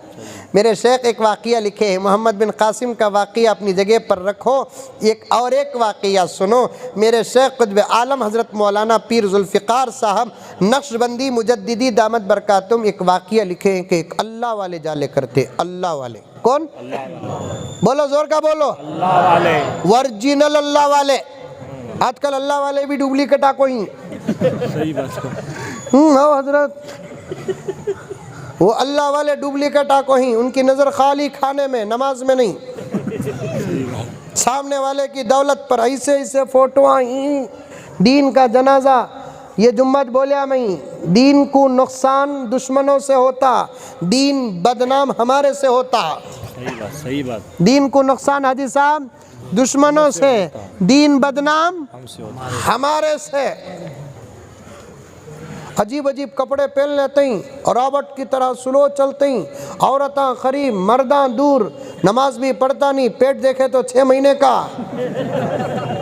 میرے شیخ ایک واقعہ لکھے ہیں، محمد بن قاسم کا واقعہ اپنی جگہ پر رکھو، ایک واقعہ سنو۔ میرے شیخ قطب عالم حضرت مولانا پیر ذوالفقار صاحب نقشبندی مجددی دامت برکاتم ایک واقعہ لکھے ہیں کہ ایک اللہ والے جالے کرتے، اللہ والے، کون؟ بولو زور کا بولو، اللہ والے، ورجنل اللہ والے۔ آج کل اللہ والے بھی ڈپلیکیٹ کوئی صحیح بات۔ حضرت وہ اللہ والے ڈپلیکیٹ کو ہی، ان کی نظر خالی کھانے میں، نماز میں نہیں۔ سامنے والے کی دولت پر ایسے ایسے فوٹوਆਂ ہی دین کا جنازہ. یہ جمعت بولیا میں دین کو نقصان دشمنوں سے ہوتا, دین بدنام ہمارے سے ہوتا. صحیح بات. دین کو نقصان حاجی صاحب دشمنوں سے, دین بدنام ہمارے سے. عجیب عجیب کپڑے پہن لیتے ہیں اور رابٹ کی طرح سلو چلتے ہیں, عورتاں قریب مرداں دور, نماز بھی پڑھتا نہیں, پیٹ دیکھے تو 6 مہینے کا,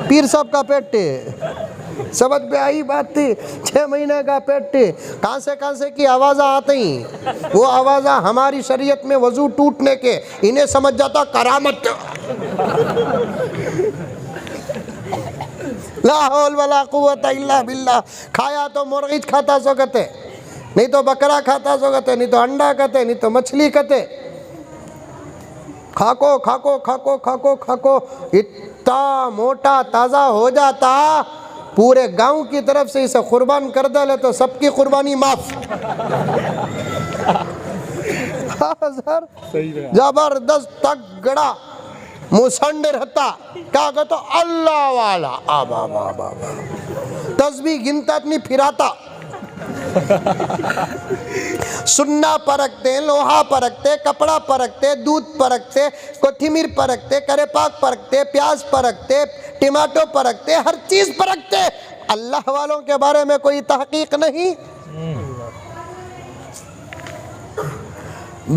پیر صاحب کا پیٹ, سبق پہ آئی بات تھی, 6 مہینے کا پیٹ, کہاں سے کی آوازیں آتی ہیں, وہ آوازیں ہماری شریعت میں وضو ٹوٹنے کے, انہیں سمجھ جاتا کرامت. لا حول ولا قوت الا باللہ. کھایا تو مرغیت کھاتا سو کہتے, نہیں تو بکرا کھاتا سو کہتے, نہیں تو انڈا کہتے, نہیں تو مچھلی کہتے. کھاکو کھاکو کھاکو کھاکو کھاکو اتنا موٹا تازہ ہو جاتا, پورے گاؤں کی طرف سے اسے قربان کر ڈالے تو سب کی قربانی معاف. زبردست تگڑا مسنڈ رہتا, کیا کہتا اللہ والا, آبا آبا تسبیح گنتا اتنی پھراتا. سننا پرکھتے, لوہا پرکھتے, کپڑا پرکھتے, دودھ پرکھتے, کوتھمیر پرکھتے, کرے پاک پرکھتے, پیاز پرکھتے, ٹماٹو پرکھتے, ہر چیز پرکھتے. اللہ والوں کے بارے میں کوئی تحقیق نہیں.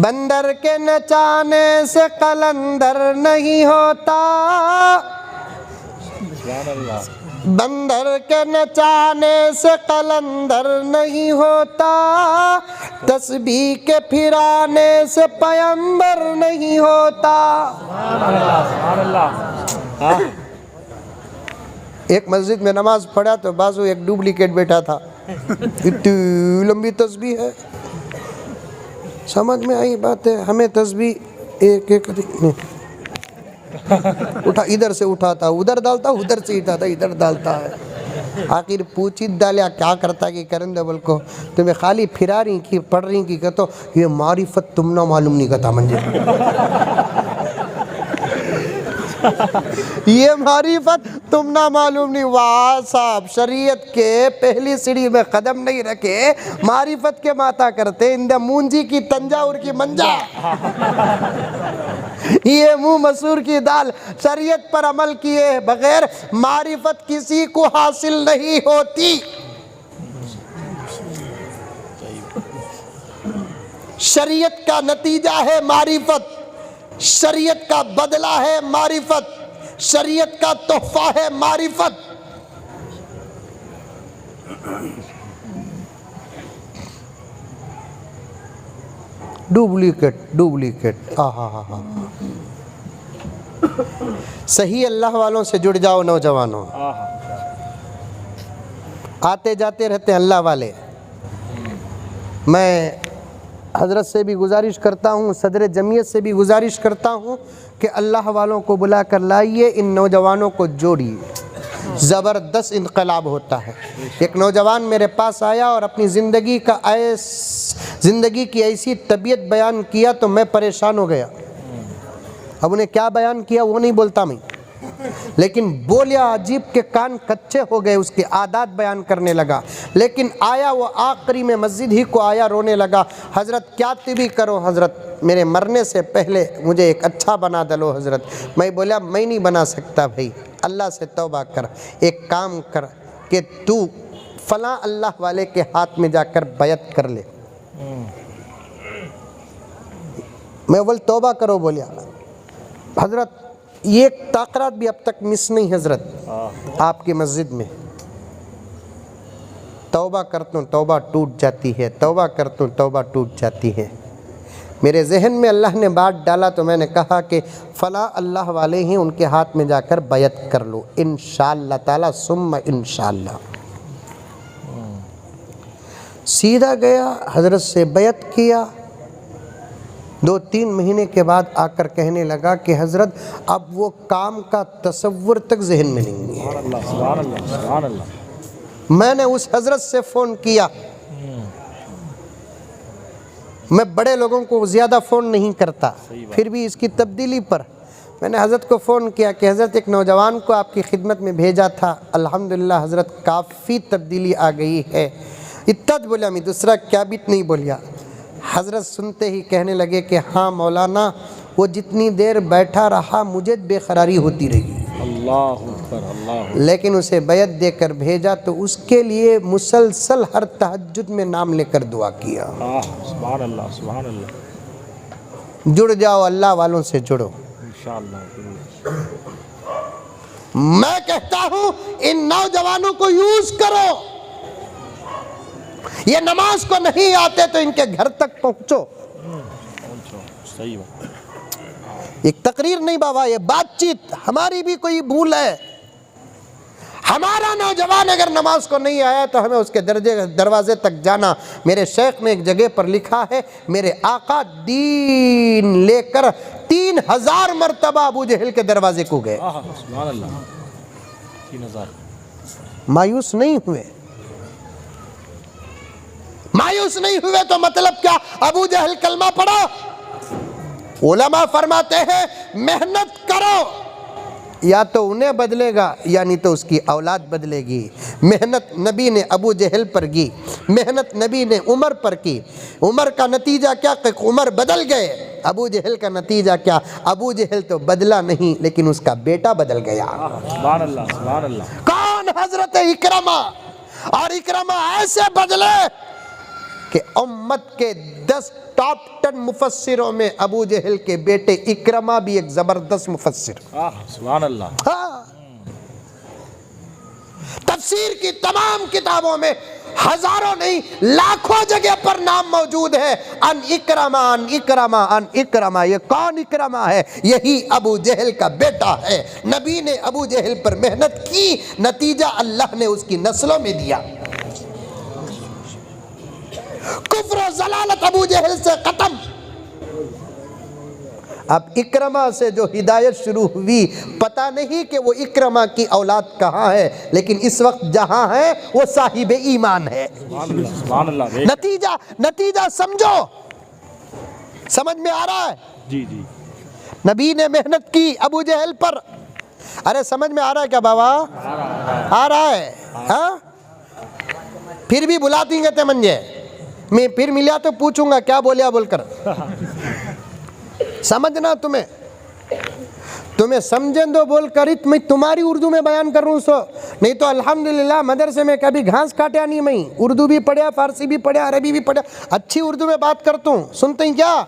بندر کے نچانے سے قلندر نہیں ہوتا, بندر کے نچانے سے قلندر نہیں ہوتا, تسبیح کے پھرانے سے پیمبر نہیں ہوتا. ایک مسجد میں نماز پڑھا تو بازو ایک ڈپلیکیٹ بیٹھا تھا, اتنی لمبی تسبیح ہے. سمجھ میں آئی بات ہے, ہمیں تسبیح ایک ایک اٹھا, ادھر سے اٹھاتا ادھر ڈالتا, ادھر سے اٹھاتا ادھر ڈالتا ہے. آخر پوچھی ڈالیا کیا کرتا کہ کرندے بول کو تمہیں خالی پھرا رہی کی پڑھ رہی کی کہتا یہ معرفت تم نہ معلوم نہیں کہتا منجے, یہ معرفت تم نہ معلوم نہیں. واہ صاحب, شریعت کے پہلی سیڑھی میں قدم نہیں رکھے, معرفت کے ماتا کرتے, اندہ مونجی کی تنجاور کی منجا, یہ منہ مسور کی دال. شریعت پر عمل کیے بغیر معرفت کسی کو حاصل نہیں ہوتی. شریعت کا نتیجہ ہے معرفت, شریعت کا بدلہ ہے معرفت, شریعت کا تحفہ ہے معرفت. ڈپلیکیٹ آہا. صحیح اللہ والوں سے جڑ جاؤ نوجوانوں, آتے جاتے رہتے ہیں اللہ والے. میں حضرت سے بھی گزارش کرتا ہوں, صدر جمعیت سے بھی گزارش کرتا ہوں کہ اللہ والوں کو بلا کر لائیے, ان نوجوانوں کو جوڑیے. زبردست انقلاب ہوتا ہے. ایک نوجوان میرے پاس آیا اور اپنی زندگی کی ایسی طبیعت بیان کیا تو میں پریشان ہو گیا. اب انہیں کیا بیان کیا وہ نہیں بولتا میں, لیکن بولیا عجیب کے کان کچے ہو گئے. اس کے عادات بیان کرنے لگا, لیکن آیا وہ آخری میں مسجد ہی کو آیا, رونے لگا, حضرت کیا طبی کرو حضرت, میرے مرنے سے پہلے مجھے ایک اچھا بنا دلو حضرت. میں بولا میں نہیں بنا سکتا بھائی, اللہ سے توبہ کر, ایک کام کر کہ تو فلاں اللہ والے کے ہاتھ میں جا کر بیعت کر لے. میں بول توبہ کرو, بولیا حضرت یہ تاقرات بھی اب تک مس نہیں حضرت آپ کی مسجد میں. توبہ کرتا ہوں توبہ ٹوٹ جاتی ہے, توبہ کرتا ہوں توبہ ٹوٹ جاتی ہے. میرے ذہن میں اللہ نے بات ڈالا تو میں نے کہا کہ فلاں اللہ والے ہیں, ان کے ہاتھ میں جا کر بیعت کر لو انشاءاللہ تعالی ثم انشاءاللہ. سیدھا گیا, حضرت سے بیعت کیا. 2-3 مہینے کے بعد آ کر کہنے لگا کہ حضرت اب وہ کام کا تصور تک ذہن میں نہیں ہے. سبحان اللہ. میں نے اس حضرت سے فون کیا. میں بڑے لوگوں کو زیادہ فون نہیں کرتا, پھر بھی اس کی تبدیلی پر میں نے حضرت کو فون کیا کہ حضرت ایک نوجوان کو آپ کی خدمت میں بھیجا تھا، الحمدللہ حضرت کافی تبدیلی آ گئی ہے. اتنا بولیا میں دوسرا کیا بیت نہیں بولیا. حضرت سنتے ہی کہنے لگے کہ ہاں مولانا، وہ جتنی دیر بیٹھا رہا مجھے بے قراری ہوتی رہی، اللہ اکبر، اللہ لیکن اسے بیعت دے کر بھیجا تو اس کے لیے مسلسل ہر تہجد میں نام لے کر دعا کیا. سبحان اللہ، سبحان اللہ. جڑ جاؤ، اللہ والوں سے جڑو. انشاءاللہ. میں کہتا ہوں ان نوجوانوں کو یوز کرو. یہ نماز کو نہیں آتے تو ان کے گھر تک پہنچو. صحیح بات. ایک تقریر نہیں بابا، یہ بات چیت. ہماری بھی کوئی بھول ہے. ہمارا نوجوان اگر نماز کو نہیں آیا تو ہمیں اس کے دروازے تک جانا. میرے شیخ نے ایک جگہ پر لکھا ہے، میرے آقا دین لے کر 3000 مرتبہ ابو جہل کے دروازے کو گئے. سبحان اللہ. 3000. مایوس نہیں ہوئے. مایوس نہیں ہوئے تو مطلب کیا؟ ابو جہل کلمہ پڑھو. علماء فرماتے ہیں محنت کرو، یا تو انہیں بدلے گا یعنی تو اس کی اولاد بدلے گی. محنت نبی نے ابو جہل پر کی، محنت نبی نے عمر پر کی. عمر کا نتیجہ کیا کہ عمر بدل گئے. ابو جہل کا نتیجہ کیا؟ ابو جہل تو بدلا نہیں لیکن اس کا بیٹا بدل گیا. سبحان اللہ، سبحان اللہ. کون؟ حضرت اکرمہ. اور اکرمہ ایسے بدلے کہ امت کے 10 ٹاپ 10 مفسروں میں ابو جہل کے بیٹے اکرمہ بھی ایک زبردست مفسر. سبحان اللہ. ہاں، تفسیر کی تمام کتابوں میں ہزاروں نہیں لاکھوں جگہ پر نام موجود ہے، ان اکرمہ، ان اکرمہ، ان اکرمہ. یہ کون اکرمہ ہے؟ یہی ابو جہل کا بیٹا ہے. نبی نے ابو جہل پر محنت کی، نتیجہ اللہ نے اس کی نسلوں میں دیا. کفر و ضلالت ابو جہل سے ختم. اب اکرمہ سے جو ہدایت شروع ہوئی، پتہ نہیں کہ وہ اکرمہ کی اولاد کہاں ہے، لیکن اس وقت جہاں ہے وہ صاحب ایمان ہے. سبحان اللہ. نتیجہ سمجھو. سمجھ میں آ رہا ہے؟ جی جی. نبی نے محنت کی ابو جہل پر. ارے سمجھ میں آ رہا ہے کیا بابا؟ آ رہا ہے. ہاں، پھر بھی بلا دیں گے تے منجے. میں پھر ملیا تو پوچھوں گا کیا بولیا بول کر. سمجھنا تمہیں سمجھیں دو بول کر میں تمہاری اردو میں بیان کر رہا ہوں. سو نہیں تو الحمدللہ مدرسے میں کبھی گھاس کاٹیا نہیں. میں اردو بھی پڑھیا، فارسی بھی پڑھیا، عربی بھی پڑھیا. اچھی اردو میں بات کرتا ہوں. سنتے ہیں کیا؟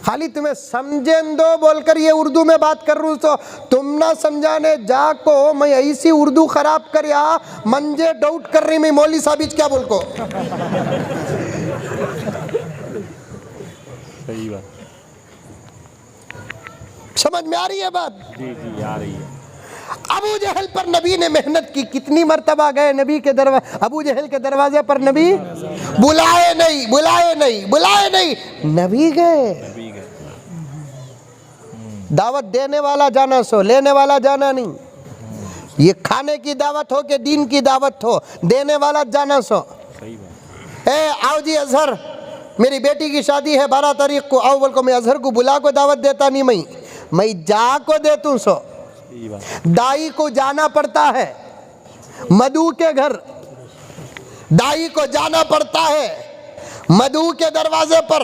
خالی تمہیں سمجھیں دو بول کر یہ اردو میں بات کر رہا ہوں. تو تم نہ سمجھانے جا کو میں ایسی اردو خراب کریا منجے ڈاؤٹ کر رہی میں مولوی صاحب کیا بول کو. صحیح بات. سمجھ میں آ رہی ہے بات؟ جی جی آ رہی ہے. ابو جہل پر نبی نے محنت کی. کتنی مرتبہ گئے نبی کے دروازے، ابو جہل کے دروازے پر نبی؟ بلائے نہیں، بلائے نہیں، بلائے نہیں، نبی گئے. دعوت دینے والا جانا سو، لینے والا جانا نہیں. یہ کھانے کی دعوت ہو کہ دین کی دعوت ہو، دینے والا جانا سو. اے آؤ جی اظہر، میری بیٹی کی شادی ہے 12 تاریخ کو، آؤ بول کو. میں اظہر کو بلا کو دعوت دیتا نہیں، میں جا کو دیتوں. سو دائی کو جانا پڑتا ہے، مدعو کے گھر دائی کو جانا پڑتا ہے، مدعو کے دروازے پر.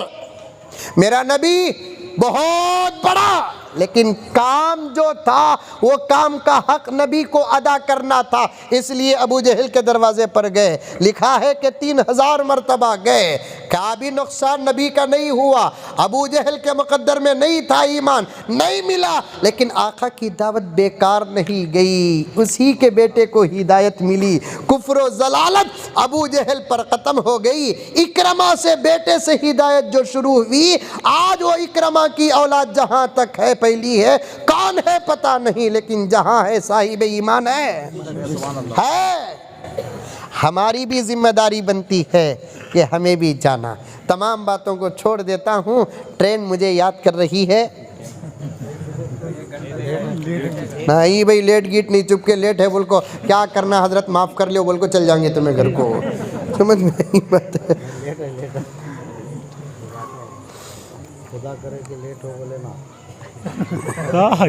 میرا نبی بہت بڑا، لیکن کام جو تھا وہ کام کا حق نبی کو ادا کرنا تھا، اس لیے ابو جہل کے دروازے پر گئے. لکھا ہے کہ 3000 مرتبہ گئے، کیا بھی نقصان نبی کا نہیں ہوا. ابو جہل کے مقدر میں نہیں تھا، ایمان نہیں ملا، لیکن آقا کی دعوت بیکار نہیں گئی. اسی کے بیٹے کو ہدایت ملی. کفر و ضلالت ابو جہل پر ختم ہو گئی. اکرمہ سے بیٹے سے ہدایت جو شروع ہوئی، آج وہ اکرمہ کی اولاد جہاں تک ہے، پہلی ہے کون ہے پتہ نہیں، لیکن جہاں ہے صاحب ایمان ہے. ہماری بھی ذمہ داری بنتی ہے کہ ہمیں بھی جانا. تمام باتوں کو چھوڑ دیتا ہوں، ٹرین مجھے یاد کر رہی ہے. نہیں بھائی لیٹ گیٹ نہیں، چپ کے لیٹ ہے بول کو کیا کرنا حضرت معاف کر لو بول کو چل جائیں گے تمہیں گھر کو. سمجھ میں نہیں بات ہے.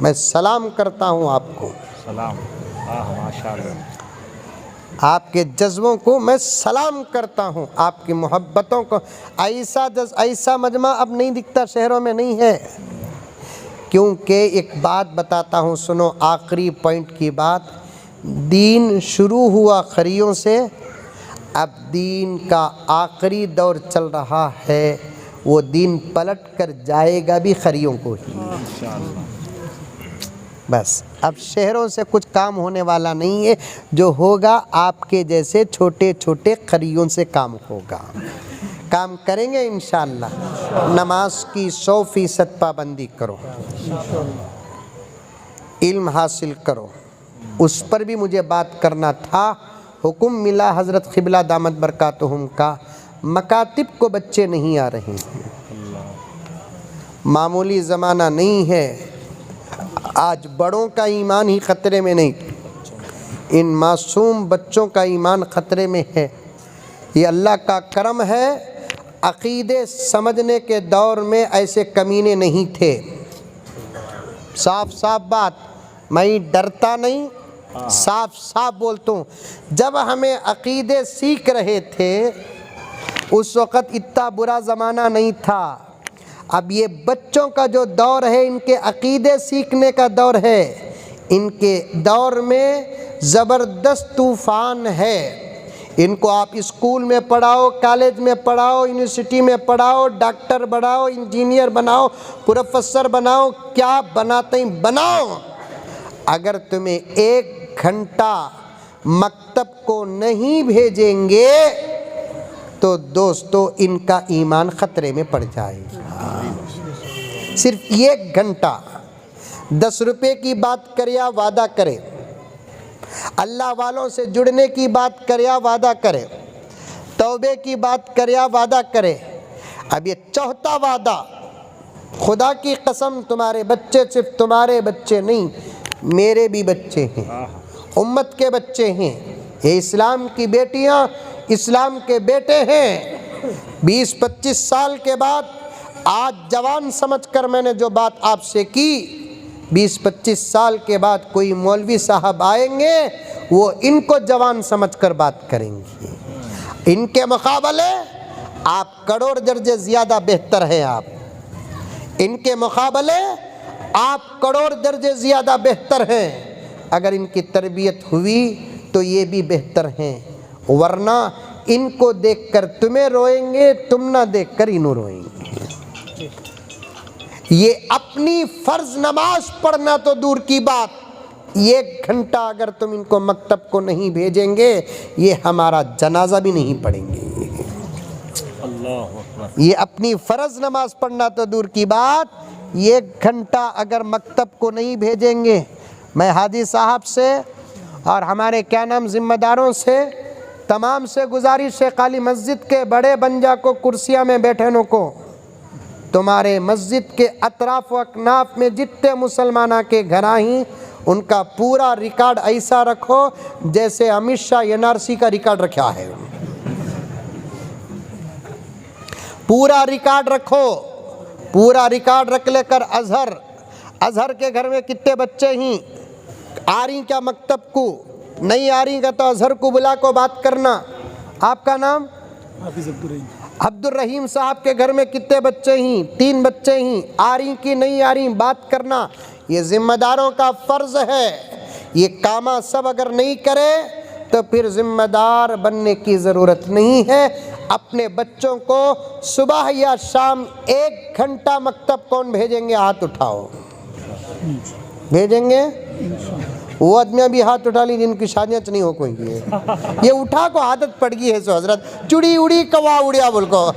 میں سلام کرتا ہوں آپ کو، سلام. ماشاء اللہ. آپ کے جذبوں کو میں سلام کرتا ہوں، آپ کی محبتوں کو. ایسا مجمع اب نہیں دکھتا، شہروں میں نہیں ہے. کیونکہ ایک بات بتاتا ہوں، سنو، آخری پوائنٹ کی بات. دین شروع ہوا خریوں سے، اب دین کا آخری دور چل رہا ہے. وہ دین پلٹ کر جائے گا بھی خریوں کو ہی. بس اب شہروں سے کچھ کام ہونے والا نہیں ہے، جو ہوگا آپ کے جیسے چھوٹے چھوٹے خریوں سے کام ہوگا. کام کریں گے انشاءاللہ. نماز کی 100% پابندی کرو، علم حاصل کرو. اس پر بھی مجھے بات کرنا تھا. حکم ملا حضرت قبلہ دامت برکاتہم کا، مکاتب کو بچے نہیں آ رہے ہیں. معمولی زمانہ نہیں ہے. آج بڑوں کا ایمان ہی خطرے میں نہیں، ان معصوم بچوں کا ایمان خطرے میں ہے. یہ اللہ کا کرم ہے. عقیدے سمجھنے کے دور میں ایسے کمینے نہیں تھے. صاف صاف بات، میں ڈرتا نہیں، صاف صاف بولتا ہوں. جب ہمیں عقیدے سیکھ رہے تھے اس وقت اتنا برا زمانہ نہیں تھا. اب یہ بچوں کا جو دور ہے، ان کے عقیدے سیکھنے کا دور ہے. ان کے دور میں زبردست طوفان ہے. ان کو آپ اسکول میں پڑھاؤ، کالج میں پڑھاؤ، یونیورسٹی میں پڑھاؤ، ڈاکٹر بناؤ، انجینئر بناؤ، پروفیسر بناؤ، کیا بناتے ہیں بناؤ. اگر تمہیں 1 گھنٹہ مکتب کو نہیں بھیجیں گے تو دوستو ان کا ایمان خطرے میں پڑ جائے گا. صرف 1 گھنٹہ. 10 روپے کی بات کرے یا وعدہ کرے، اللہ والوں سے جڑنے کی بات کرے یا وعدہ کرے، توبے کی بات کرے یا وعدہ کرے. اب یہ چوتھا وعدہ، خدا کی قسم تمہارے بچے صرف تمہارے بچے نہیں، میرے بھی بچے ہیں، امت کے بچے ہیں. یہ اسلام کی بیٹیاں، اسلام کے بیٹے ہیں. 20-25 سال کے بعد آج جوان سمجھ کر میں نے جو بات آپ سے کی، 20-25 سال کے بعد کوئی مولوی صاحب آئیں گے، وہ ان کو جوان سمجھ کر بات کریں گے. ان کے مقابلے آپ کروڑ درجے زیادہ بہتر ہیں. آپ ان کے مقابلے آپ کروڑ درجے زیادہ بہتر ہیں. اگر ان کی تربیت ہوئی تو یہ بھی بہتر ہیں، ورنہ ان کو دیکھ کر تمہیں روئیں گے، تم نہ دیکھ کر انہوں روئیں گے. یہ اپنی فرض نماز پڑھنا تو دور کی بات، 1 گھنٹہ اگر تم ان کو مکتب کو نہیں بھیجیں گے، یہ ہمارا جنازہ بھی نہیں پڑھیں گے. یہ اپنی فرض نماز پڑھنا تو دور کی بات، 1 گھنٹہ اگر مکتب کو نہیں بھیجیں گے. میں حاجی صاحب سے اور ہمارے کیا نام ذمہ داروں سے تمام سے گزارش ہے، خالی مسجد کے بڑے بنجا کو، کرسیاں میں بیٹھنوں کو، تمہارے مسجد کے اطراف و اکناف میں جتنے مسلمانہ کے گھر آئیں، ان کا پورا ریکارڈ ایسا رکھو جیسے امت شاہ NRC کا ریکارڈ رکھا ہے. پورا ریکارڈ رکھو، پورا ریکارڈ رکھ لے کر اظہر کے گھر میں کتنے بچے ہیں، آ رہی کیا مکتب کو، نہیں آ رہی کا تو اظہر کو بلا کو بات کرنا. آپ کا نام عبد الرحیم صاحب کے گھر میں کتنے بچے ہیں، 3 بچے ہیں، آ رہی کی نہیں آ رہی بات کرنا. یہ ذمہ داروں کا فرض ہے. یہ کامہ سب اگر نہیں کرے تو پھر ذمہ دار بننے کی ضرورت نہیں ہے. اپنے بچوں کو صبح یا شام 1 گھنٹہ مکتب کون بھیجیں گے؟ ہاتھ اٹھاؤ. بھیجیں گے؟ وہ آدمیاں بھی ہاتھ اٹھا لی جن کی شادیاں نہیں ہو کوئی. یہ اٹھا کو عادت پڑ گئی ہے سو حضرت، چڑی اڑی کوا اڑیا بول کو.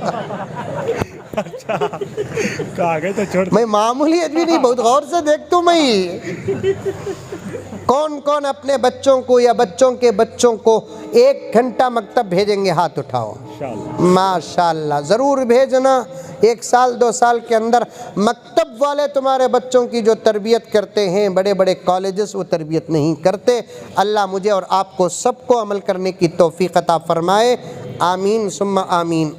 میں معمولی آدمی نہیں، بہت غور سے دیکھتا ہوں میں. کون کون اپنے بچوں کو یا بچوں کے بچوں کو 1 گھنٹہ مکتب بھیجیں گے؟ ہاتھ اٹھاؤ. ماشاءاللہ ضرور بھیجنا. 1 سال 2 سال کے اندر مکتب والے تمہارے بچوں کی جو تربیت کرتے ہیں، بڑے بڑے کالجز وہ تربیت نہیں کرتے. اللہ مجھے اور آپ کو سب کو عمل کرنے کی توفیق عطا فرمائے. آمین ثم آمین.